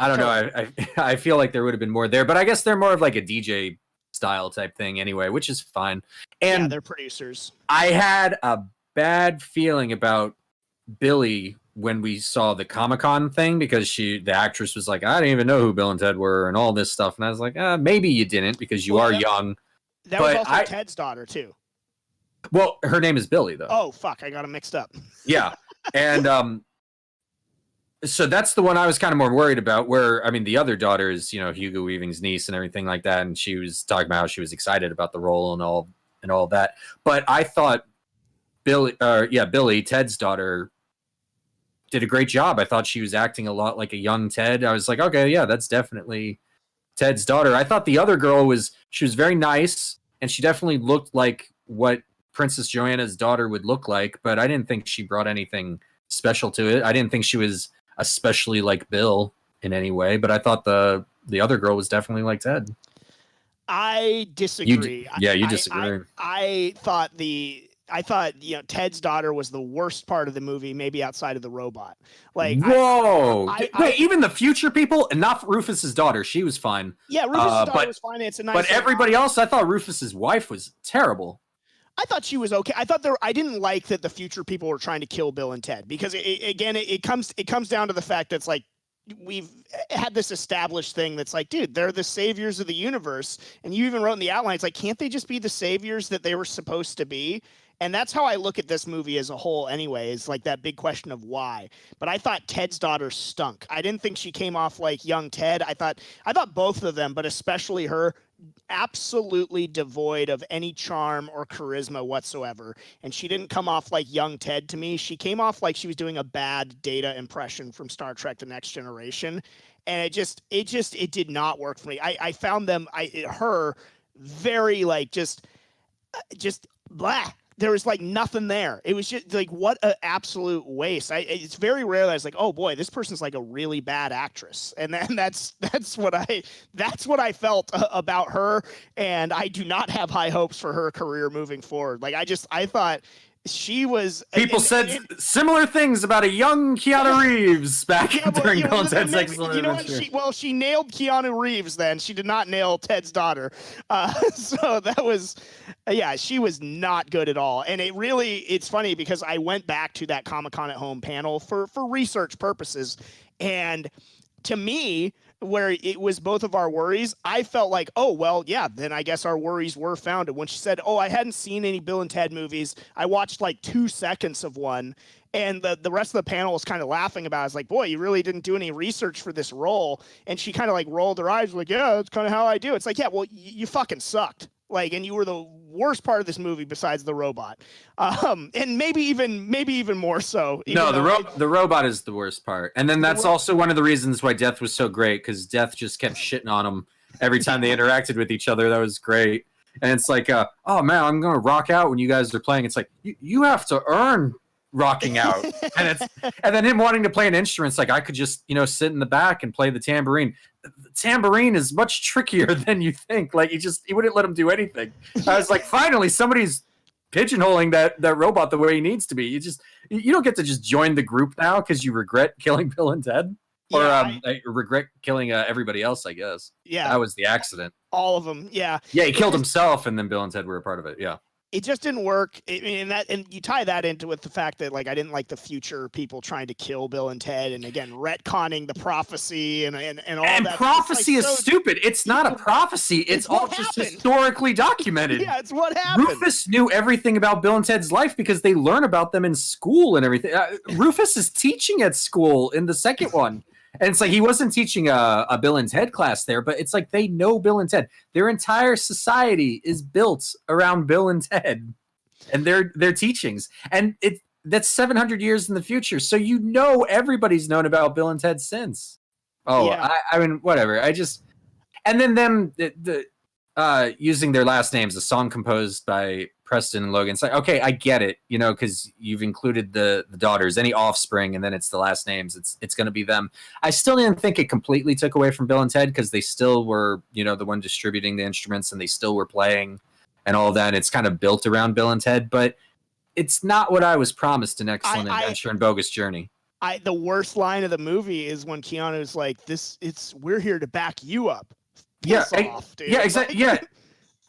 don't know. I feel like there would have been more there, but I guess they're more of like a DJ style type thing anyway, which is fine. And yeah, they're producers. I had a bad feeling about Billy when we saw the Comic-Con thing, because the actress was like, I didn't even know who Bill and Ted were and all this stuff. And I was like, maybe you didn't, because you are young. That was also Ted's daughter too. Well, her name is Billy, though. Oh, fuck. I got them mixed up. Yeah. And so that's the one I was kind of more worried about, where, I mean, the other daughter is, Hugo Weaving's niece and everything like that. And she was talking about how she was excited about the role and all that. But I thought Billy, Ted's daughter, did a great job. I thought she was acting a lot like a young Ted. I was like, okay, yeah, that's definitely Ted's daughter. I thought the other girl was very nice, and she definitely looked like what Princess Joanna's daughter would look like, but I didn't think she brought anything special to it. I didn't think she was especially like Bill in any way, but I thought the other girl was definitely like Ted. I disagree. You disagree. I thought Ted's daughter was the worst part of the movie, maybe outside of the robot. Like, whoa! Wait, even the future people, and not Rufus's daughter, she was fine. Yeah, Rufus's daughter was fine. It's a nice. But everybody else, I thought Rufus's wife was terrible. I thought she was okay. I didn't like that the future people were trying to kill Bill and Ted, because it comes down to the fact that it's like, we've had this established thing that's like, dude, they're the saviors of the universe. And you even wrote in the outline, it's like, can't they just be the saviors that they were supposed to be? And that's how I look at this movie as a whole anyway, is like that big question of why. But I thought Ted's daughter stunk. I didn't think she came off like young Ted. I thought both of them, but especially her, absolutely devoid of any charm or charisma whatsoever. And she didn't come off like young Ted to me. She came off like she was doing a bad Data impression from Star Trek The Next Generation. And it did not work for me. I found her very like just blah. There was like nothing there. It was just like, what an absolute waste. It's very rare that I was like, oh boy, this person's like a really bad actress. And then that's what I felt about her. And I do not have high hopes for her career moving forward. Like, I thought she was. People said similar things about a young Keanu Reeves back during Bill and Ted's Excellent Adventure. She nailed Keanu Reeves then. She did not nail Ted's daughter. So that was, she was not good at all. And it's funny because I went back to that Comic-Con at Home panel for research purposes. And to me, where it was both of our worries, I felt like, oh, well, yeah, then I guess our worries were founded. When she said, oh, I hadn't seen any Bill and Ted movies, I watched like 2 seconds of one, and the rest of the panel was kind of laughing about it. I was like, boy, you really didn't do any research for this role. And she kind of like rolled her eyes, like, yeah, that's kind of how I do. It's like, yeah, well, you fucking sucked. Like, and you were the worst part of this movie besides the robot, and maybe even more so. No, the robot is the worst part, and then that's also one of the reasons why Death was so great, because Death just kept shitting on him every time they interacted with each other. That was great, and it's like, oh man, I'm gonna rock out when you guys are playing. It's like you have to earn rocking out, and then him wanting to play an instrument. It's like, I could just sit in the back and play the tambourine. The tambourine is much trickier than you think. Like, he wouldn't let him do anything. I was like, finally somebody's pigeonholing that robot the way he needs to be. You don't get to just join the group now because you regret killing Bill and Ted, or I regret killing everybody else, I guess. Yeah, that was the accident. All of them. Yeah, he killed himself, and then Bill and Ted were a part of it. Yeah. It just didn't work. And you tie that into with the fact that, like, I didn't like the future people trying to kill Bill and Ted, and again retconning the prophecy and all and that. Prophecy is stupid. It's not a prophecy. It's all just historically documented. Yeah, it's what happened. Rufus knew everything about Bill and Ted's life because they learn about them in school and everything. Rufus is teaching at school in the second one. And it's like, he wasn't teaching a Bill and Ted class there, but it's like they know Bill and Ted. Their entire society is built around Bill and Ted and their teachings. And that's 700 years in the future. So everybody's known about Bill and Ted since. Oh, yeah. I mean, whatever. And then them using their last names, a song composed by Preston and Logan. It's like, okay, I get it, because you've included the daughters, any offspring, and then it's the last names. It's going to be them. I still didn't think it completely took away from Bill and Ted, because they still were, the one distributing the instruments, and they still were playing and all that. It's kind of built around Bill and Ted, but it's not what I was promised in Excellent Adventure and Bogus Journey. The worst line of the movie is when Keanu's like, we're here to back you up. Piss off, dude. Yeah, exactly. Yeah.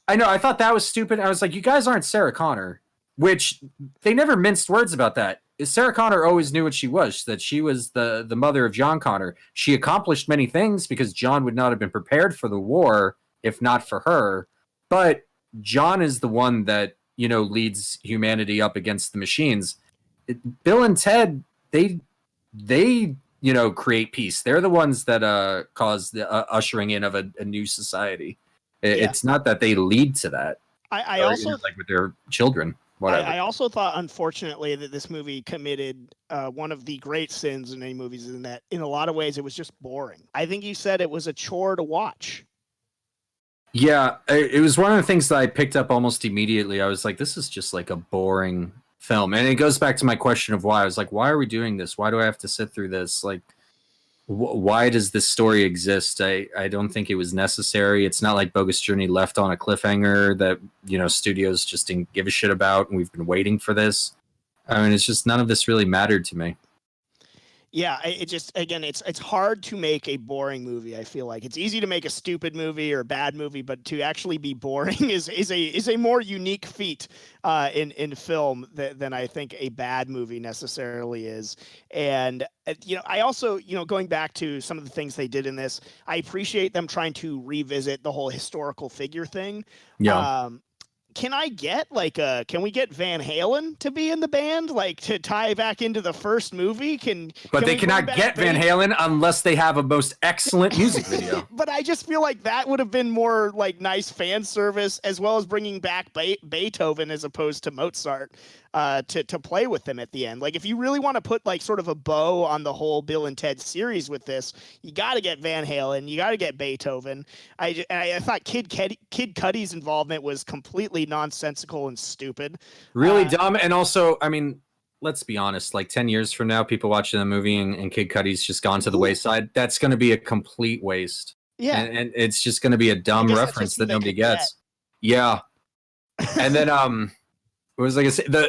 I know. I thought that was stupid. I was like, you guys aren't Sarah Connor, which they never minced words about that. Sarah Connor always knew what she was, that she was the mother of John Connor. She accomplished many things because John would not have been prepared for the war if not for her. But John is the one that, leads humanity up against the machines. Bill and Ted, they create peace. They're the ones that cause the ushering in of a new society. It's not that they lead to that. I also like with their children. Whatever. I also thought, unfortunately, that this movie committed one of the great sins in any movies, in that, in a lot of ways, it was just boring. I think you said it was a chore to watch. Yeah, it was one of the things that I picked up almost immediately. I was like, this is just like a boring film. And it goes back to my question of why. I was like, why are we doing this? Why do I have to sit through this? Like, why does this story exist? I don't think it was necessary. It's not like Bogus Journey left on a cliffhanger that, studios just didn't give a shit about, and we've been waiting for this. I mean, it's just none of this really mattered to me. Yeah, it's hard to make a boring movie. I feel like it's easy to make a stupid movie or a bad movie, but to actually be boring is a more unique feat in film than I think a bad movie necessarily is. And I also, going back to some of the things they did in this, I appreciate them trying to revisit the whole historical figure thing. Yeah. Can I get can we get Van Halen to be in the band, like, to tie back into the first movie? But they cannot get Van Halen unless they have a most excellent music video. But I just feel like that would have been more like nice fan service, as well as bringing back Beethoven as opposed to Mozart to play with them at the end. Like, if you really want to put like sort of a bow on the whole Bill and Ted series with this, you got to get Van Halen, you got to get Beethoven. I thought Kid Cudi's involvement was completely nonsensical and stupid. Really dumb. And also, I mean, let's be honest, like 10 years from now, people watching the movie and Kid Cudi's just gone to the wayside. That's going to be a complete waste. Yeah. And it's just going to be a dumb reference that nobody gets. Yeah. And then, what was I going to say?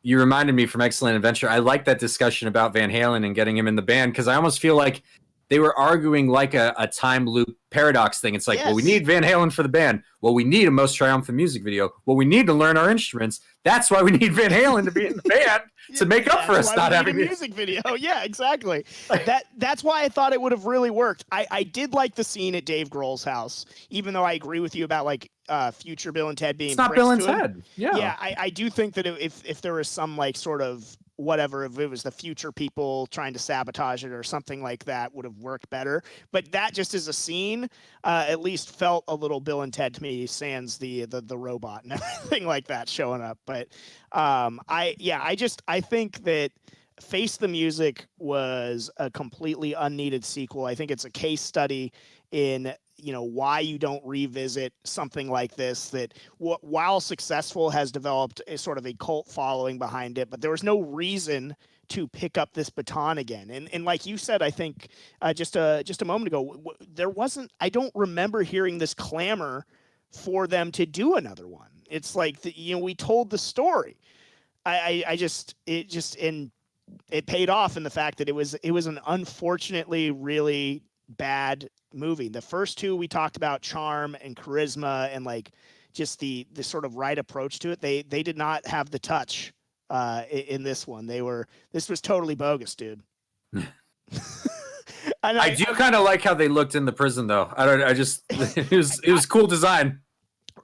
You reminded me from Excellent Adventure. I like that discussion about Van Halen and getting him in the band, because I almost feel like they were arguing like a time loop paradox thing. It's like, well, we Yes. need Van Halen for the band. Well, we need a Most Triumphant music video. Well, we need to learn our instruments. That's why we need Van Halen to be in the band to make up for us not having a music video. Yeah, exactly. That's why I thought it would have really worked. I did like the scene at Dave Grohl's house, even though I agree with you about like future Bill and Ted being. It's not Bill and Ted. Yeah. Yeah, I do think that if there was some like sort of whatever, if it was the future people trying to sabotage it or something like that, would have worked better. But that just as a scene, at least felt a little Bill and Ted to me, sans the robot and everything like that showing up. But I think that Face the Music was a completely unneeded sequel. I think it's a case study in why you don't revisit something like this that while successful has developed a sort of a cult following behind it, but there was no reason to pick up this baton again. And like you said, I think just a moment ago, I don't remember hearing this clamor for them to do another one. It's like, we told the story. It paid off in the fact that it was an unfortunately really bad movie. The first two we talked about charm and charisma and like just the sort of right approach to it. They did not have the touch in this one. This was totally bogus, dude. I do kind of like how they looked in the prison though. It was cool design.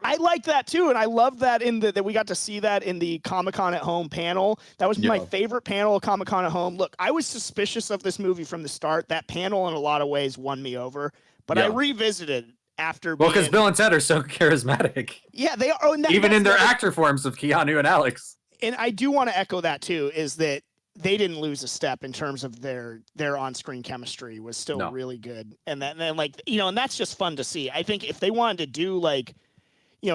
I like that too, and I love that that we got to see that in the Comic-Con at Home panel. That was my favorite panel of Comic-Con at Home. Look, I was suspicious of this movie from the start. That panel, in a lot of ways, won me over. But I revisited after. Well, because Bill and Ted are so charismatic. Yeah, they are. Even in their actor forms of Keanu and Alex. And I do want to echo that too. Is that they didn't lose a step in terms of their on-screen chemistry was still really good, and and that's just fun to see. I think if they wanted to do like,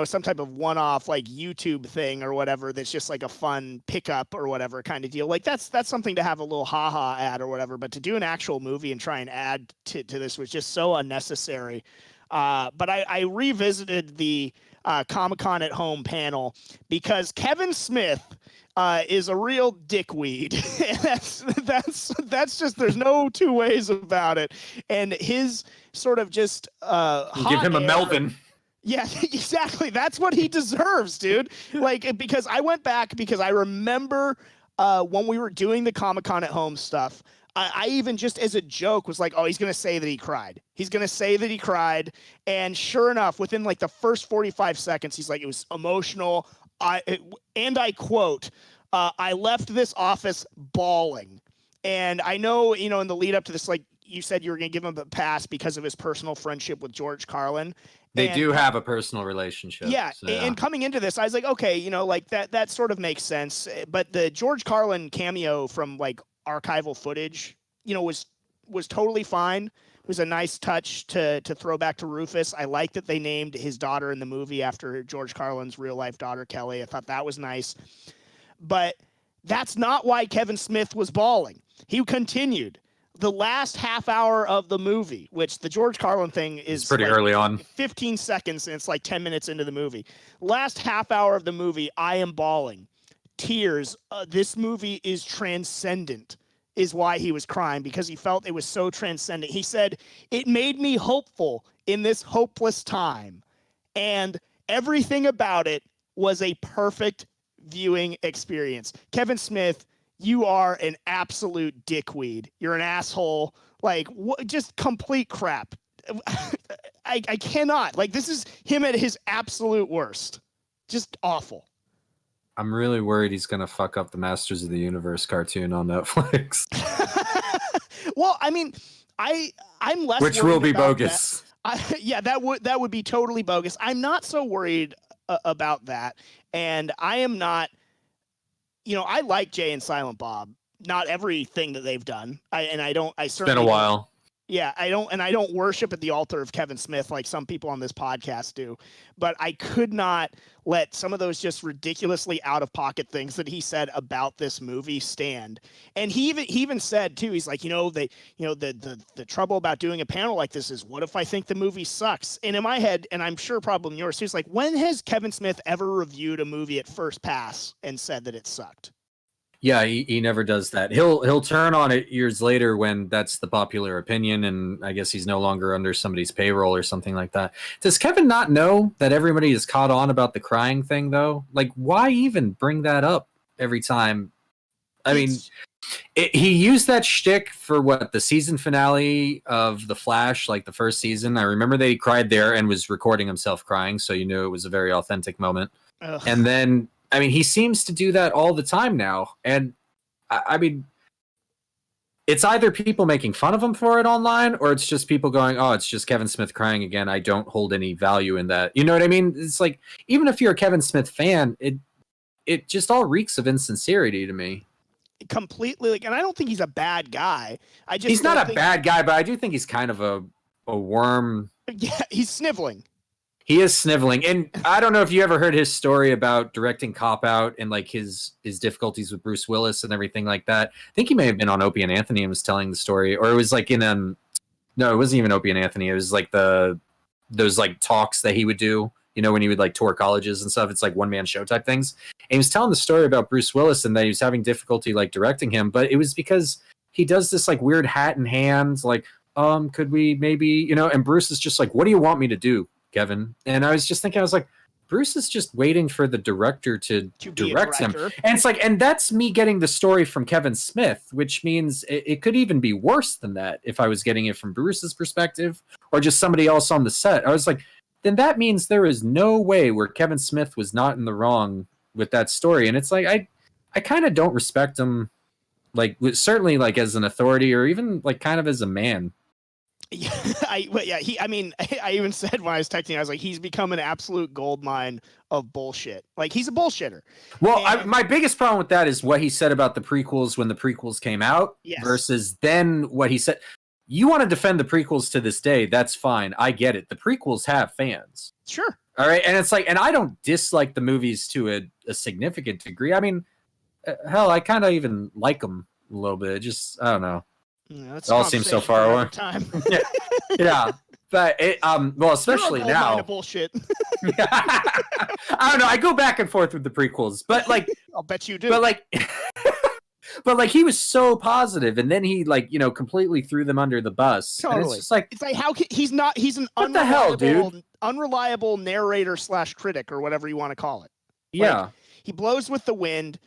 some type of one-off like YouTube thing or whatever, that's just like a fun pickup or whatever kind of deal. Like that's something to have a little haha ad or whatever, but to do an actual movie and try and add to this was just so unnecessary. But I revisited the Comic-Con at Home panel because Kevin Smith is a real dickweed. that's just, there's no two ways about it. And his sort of just give him a Melvin. Yeah, exactly. That's what he deserves, dude. Like, because I went back because I remember when we were doing the Comic-Con at Home stuff, I even just as a joke was like, oh, he's going to say that he cried. He's going to say that he cried. And sure enough, within like the first 45 seconds, he's like, it was emotional. And I quote, I left this office bawling. And I know, in the lead up to this, like you said, you were going to give him a pass because of his personal friendship with George Carlin. They do have a personal relationship. Yeah, so. And coming into this, I was like, okay, like that sort of makes sense. But the George Carlin cameo from like archival footage, was totally fine. It was a nice touch to throw back to Rufus. I like that they named his daughter in the movie after George Carlin's real life daughter, Kelly. I thought that was nice. But that's not why Kevin Smith was bawling. He continued. The last half hour of the movie, which the George Carlin thing is pretty like early on, 15 seconds, and it's like 10 minutes into the movie. Last half hour of the movie, I am bawling. Tears. This movie is transcendent, is why he was crying, because he felt it was so transcendent. He said, it made me hopeful in this hopeless time. And everything about it was a perfect viewing experience. Kevin Smith, you are an absolute dickweed. You're an asshole. Like, just complete crap. I cannot. Like, this is him at his absolute worst. Just awful. I'm really worried he's going to fuck up the Masters of the Universe cartoon on Netflix. Well, I mean, I'm less Which will be bogus. That would be totally bogus. I'm not so worried about that. And I am not, I like Jay and Silent Bob. Not everything that they've done. It's been a while. Yeah, I don't worship at the altar of Kevin Smith like some people on this podcast do, but I could not let some of those just ridiculously out of pocket things that he said about this movie stand. And he even said too, he's like, the trouble about doing a panel like this is, what if I think the movie sucks? And in my head, and I'm sure probably in yours, he's like, when has Kevin Smith ever reviewed a movie at first pass and said that it sucked? Yeah, he never does that. He'll turn on it years later when that's the popular opinion, and I guess he's no longer under somebody's payroll or something like that. Does Kevin not know that everybody is caught on about the crying thing, though? Like, why even bring that up every time? I mean, he used that shtick for the season finale of The Flash, like the first season. I remember that he cried there and was recording himself crying, so you knew it was a very authentic moment. Ugh. And then, I mean, he seems to do that all the time now. And I mean, it's either people making fun of him for it online, or it's just people going, oh, it's just Kevin Smith crying again. I don't hold any value in that. You know what I mean? It's like, even if you're a Kevin Smith fan, it just all reeks of insincerity to me. Completely, like, and I don't think he's a bad guy. He's not a bad guy, but I do think he's kind of a worm. Yeah, he's sniveling. He is sniveling. And I don't know if you ever heard his story about directing Cop Out and like his difficulties with Bruce Willis and everything like that. I think he may have been on Opie and Anthony and was telling the story, or it was like in no, it wasn't even Opie and Anthony. It was like those like talks that he would do, you know, when he would like tour colleges and stuff. It's like one man show type things. And he was telling the story about Bruce Willis and that he was having difficulty like directing him, but it was because he does this like weird hat in hand, like, could we maybe, you know, and Bruce is just like, what do you want me to do, Kevin? And I was just thinking, I was like, Bruce is just waiting for the director to direct him. And it's like, and that's me getting the story from Kevin Smith, which means it could even be worse than that if I was getting it from Bruce's perspective or just somebody else on the set. I was like, then that means there is no way where Kevin Smith was not in the wrong with that story. And it's like, I kind of don't respect him, like, certainly like as an authority or even like kind of as a man. Yeah, I even said when I was texting, I was like, he's become an absolute gold mine of bullshit. Like, he's a bullshitter. Well, my biggest problem with that is what he said about the prequels when the prequels came out versus then what he said. You want to defend the prequels to this day, that's fine. I get it. The prequels have fans. Sure. All right. And it's like, and I don't dislike the movies to a significant degree. I mean, hell, I kind of even like them a little bit. Just, I don't know. Yeah, it all seems so far away. Yeah. But well, especially now. Bullshit. I don't know. I go back and forth with the prequels, but like, I'll bet you do. But like, but like, he was so positive, and then he like, you know, completely threw them under the bus. Totally. And it's like how he's not? He's an unreliable narrator / critic or whatever you want to call it. Yeah. Like, he blows with the wind.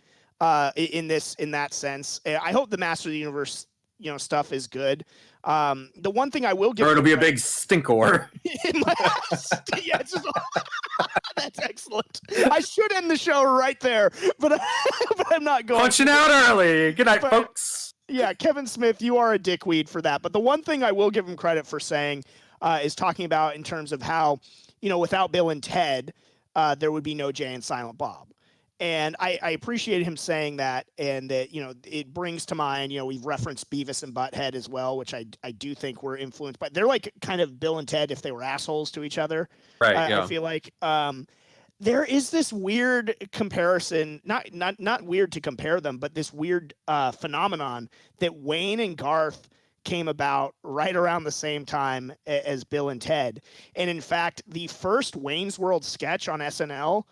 In that sense, I hope the Master of the Universe, you know, stuff is good. The one thing I will give, or it'll be a big stinkor. Yeah, it's just, that's excellent. I should end the show right there, but I'm not going. Punching out early. Good night, folks. Yeah, Kevin Smith, you are a dickweed for that. But the one thing I will give him credit for saying is talking about in terms of how, you know, without Bill and Ted, there would be no Jay and Silent Bob. And I appreciate him saying that, and that, you know, it brings to mind, you know, we've referenced Beavis and Butthead as well, which I do think were influenced by. They're like kind of Bill and Ted if they were assholes to each other. Right. Yeah. I feel like there is this weird comparison, not weird to compare them, but this weird phenomenon that Wayne and Garth came about right around the same time as Bill and Ted. And in fact, the first Wayne's World sketch on SNL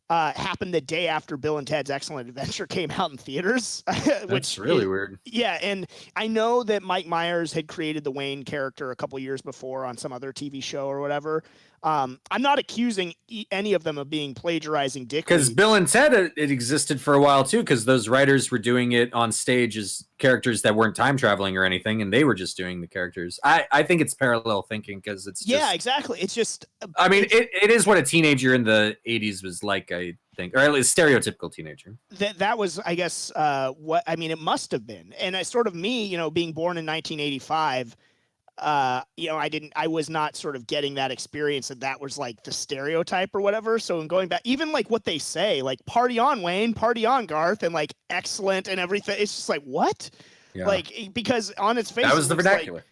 happened the day after Bill and Ted's Excellent Adventure came out in theaters. That's really weird. Yeah, and I know that Mike Myers had created the Wayne character a couple years before on some other TV show or whatever. I'm not accusing any of them of being plagiarizing Dick. Because Bill and Ted, it existed for a while too, because those writers were doing it on stage as characters that weren't time traveling or anything, and they were just doing the characters. I think it's parallel thinking because it's just, exactly. It's just, I mean, it is what a teenager in the 80s was like, I think, or at least stereotypical teenager. That was, I guess, what I mean. It must have been, and it's sort of me, you know, being born in 1985. You know, I was not sort of getting that experience that was like the stereotype or whatever. So in going back, even like what they say, like party on Wayne, party on Garth, and like excellent and everything. It's just like, what? Yeah. Like, because on its face, that was the vernacular.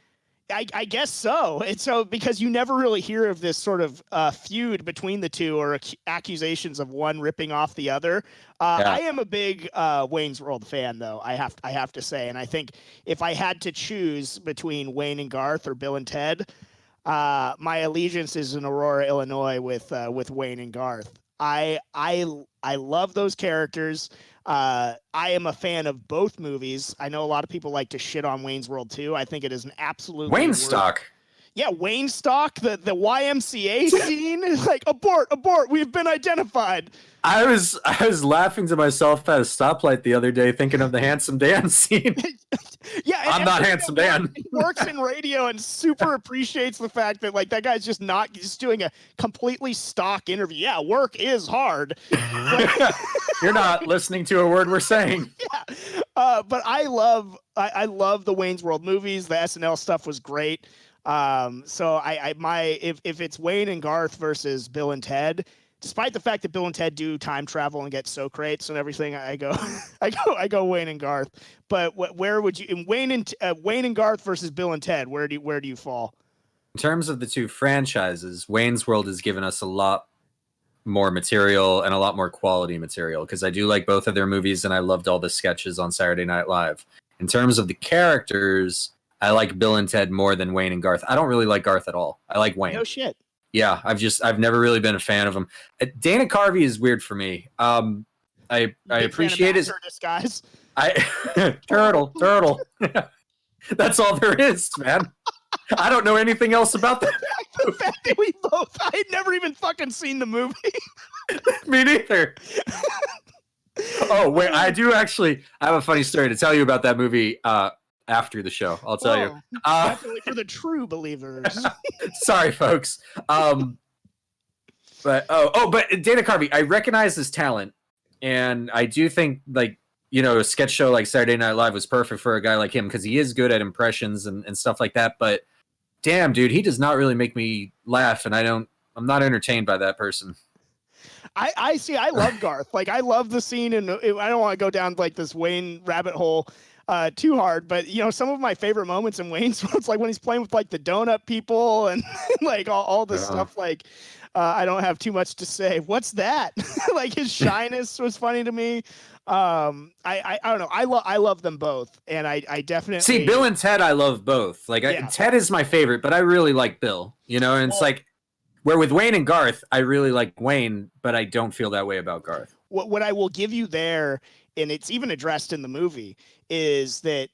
I guess so. And so because you never really hear of this sort of feud between the two or accusations of one ripping off the other. I am a big Wayne's World fan, though. I have to say, and I think if I had to choose between Wayne and Garth or Bill and Ted, my allegiance is in Aurora, Illinois, with Wayne and Garth. I love those characters. I am a fan of both movies. I know a lot of people like to shit on Wayne's World 2. I think it is an absolutely Wayne Stock. Yeah, Wayne Stock, the YMCA scene is like, abort, we've been identified. I was laughing to myself at a stoplight the other day, thinking of the Handsome Dan scene. Yeah, I'm not Handsome Dan. He works in radio and super appreciates the fact that like that guy's just doing a completely stock interview. Yeah, work is hard. You're not listening to a word we're saying. Yeah, but I love the Wayne's World movies. The SNL stuff was great. So if it's Wayne and Garth versus Bill and Ted, despite the fact that Bill and Ted do time travel and get so crates and everything, I go Wayne and Garth. But where would you in Wayne and Garth versus Bill and Ted? Where do you fall? In terms of the two franchises, Wayne's World has given us a lot more material and a lot more quality material because I do like both of their movies and I loved all the sketches on Saturday Night Live. In terms of the characters, I like Bill and Ted more than Wayne and Garth. I don't really like Garth at all. I like Wayne. No shit. Yeah, I've never really been a fan of him. Dana Carvey is weird for me. I appreciate his disguise. Turtle. That's all there is, man. I don't know anything else about that. The fact that I had never even fucking seen the movie. Me neither. Oh, wait, I have a funny story to tell you about that movie after the show. I'll tell you. Definitely for the true believers. Sorry, folks. But Dana Carvey, I recognize his talent, and I do think a sketch show like Saturday Night Live was perfect for a guy like him because he is good at impressions and stuff like that. But damn, dude, he does not really make me laugh, and I'm not entertained by that person. I see. I love Garth. Like I love the scene, and I don't want to go down like this Wayne rabbit hole too hard, but some of my favorite moments in Wayne's World, it's like when he's playing with like the donut people and like all this stuff. Like I don't have too much to say. What's that? Like his shyness was funny to me. I don't know. I love them both, and I definitely see Bill and Ted. I love both. Like Ted is my favorite, but I really like Bill. And it's like where with Wayne and Garth, I really like Wayne, but I don't feel that way about Garth. What I will give you there, and it's even addressed in the movie, is that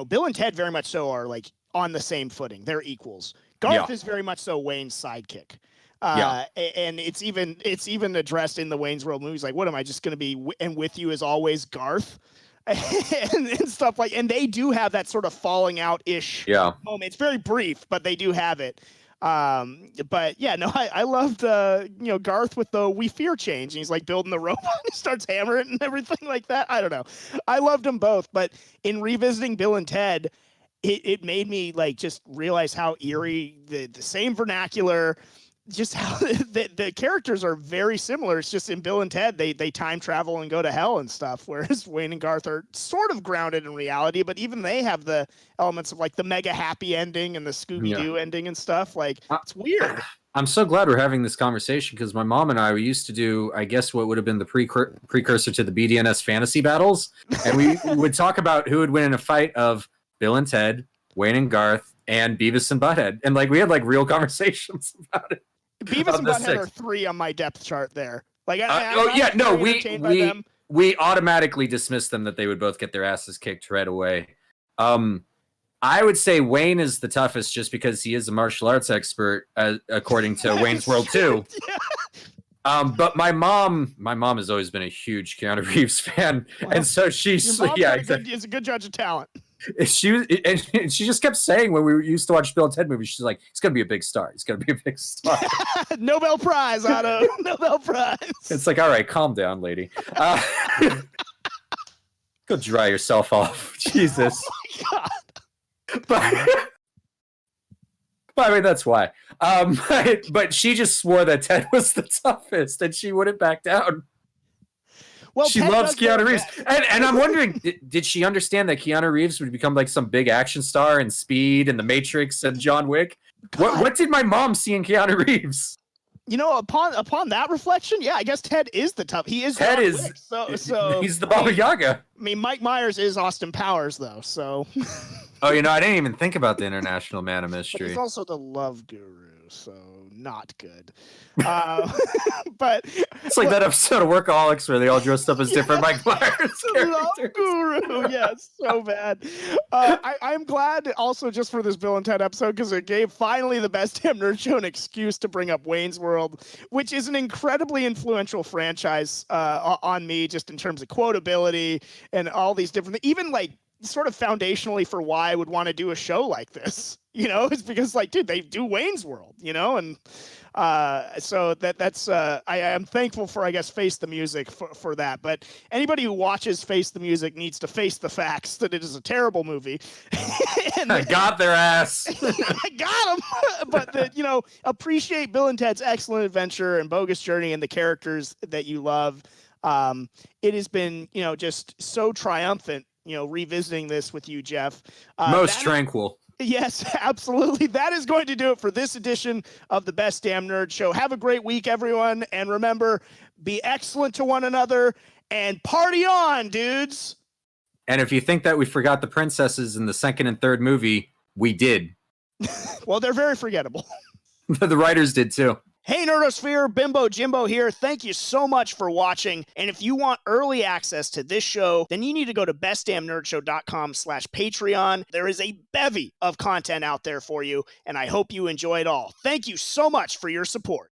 Bill and Ted very much so are like on the same footing. They're equals. Garth is very much so Wayne's sidekick. And it's even addressed in the Wayne's World movies. Like, what am I just going to be? And with you as always, Garth, and stuff like. And they do have that sort of falling out ish moment. It's very brief, but they do have it. But yeah, no, I loved Garth with the "we fear change," and he's like building the robot and starts hammering and everything like that. I don't know. I loved them both, but in revisiting Bill and Ted, it made me like just realize how eerie the same vernacular. Just how the characters are very similar. It's just in Bill and Ted, they time travel and go to hell and stuff, whereas Wayne and Garth are sort of grounded in reality, but even they have the elements of like the mega happy ending and the Scooby-Doo ending and stuff. Like, it's weird. I'm so glad we're having this conversation because my mom and I, we used to do, I guess, what would have been the precursor to the BDNS fantasy battles. And we would talk about who would win in a fight of Bill and Ted, Wayne and Garth, and Beavis and Butthead. And like we had like real conversations about it. Beavis and Butthead are 3 on my depth chart there. Like, we automatically dismissed them that they would both get their asses kicked right away. I would say Wayne is the toughest just because he is a martial arts expert, according to Wayne's World 2. But my mom has always been a huge Keanu Reeves fan, and so she's is a good judge of talent. She just kept saying when we used to watch Bill and Ted movies, she's like, "He's gonna be a big star. He's gonna be a big star." Nobel Prize, Otto. Nobel Prize. It's like, all right, calm down, lady. Go dry yourself off, Jesus. Oh my God. But I mean, that's why. But she just swore that Ted was the toughest, and she wouldn't back down. Well, she loves Keanu Reeves. And I'm wondering, did she understand that Keanu Reeves would become like some big action star in Speed and The Matrix and John Wick? What did my mom see in Keanu Reeves? Upon that reflection, yeah, I guess Ted is the tough. He is Ted John is Wick, so he's the Baba Yaga. I mean, Mike Myers is Austin Powers though, so Oh, I didn't even think about the International Man of Mystery. But he's also the love guru. so not good. But it's like that episode of Workaholics where they all dressed up as different Mike Myers characters. Guru, yes, so bad. I'm glad also just for this Bill and Ted episode because it gave finally the Best Damn Nerd Show an excuse to bring up Wayne's World, which is an incredibly influential franchise on me, just in terms of quotability and all these different, even like sort of foundationally for why I would want to do a show like this. It's because like, dude, they do Wayne's World, and so that's I am thankful for, I guess, Face the Music for that. But anybody who watches Face the Music needs to face the facts that it is a terrible movie. I got their ass. I got them. But appreciate Bill and Ted's Excellent Adventure and Bogus Journey and the characters that you love. It has been, just so triumphant, revisiting this with you, Jeff. Most tranquil. Yes, absolutely. That is going to do it for this edition of the Best Damn Nerd Show. Have a great week, everyone. And remember, be excellent to one another and party on, dudes. And if you think that we forgot the princesses in the second and third movie, we did. Well, they're very forgettable. The writers did too. Hey, Nerdosphere, Bimbo Jimbo here. Thank you so much for watching. And if you want early access to this show, then you need to go to bestdamnnerdshow.com/Patreon. There is a bevy of content out there for you, and I hope you enjoy it all. Thank you so much for your support.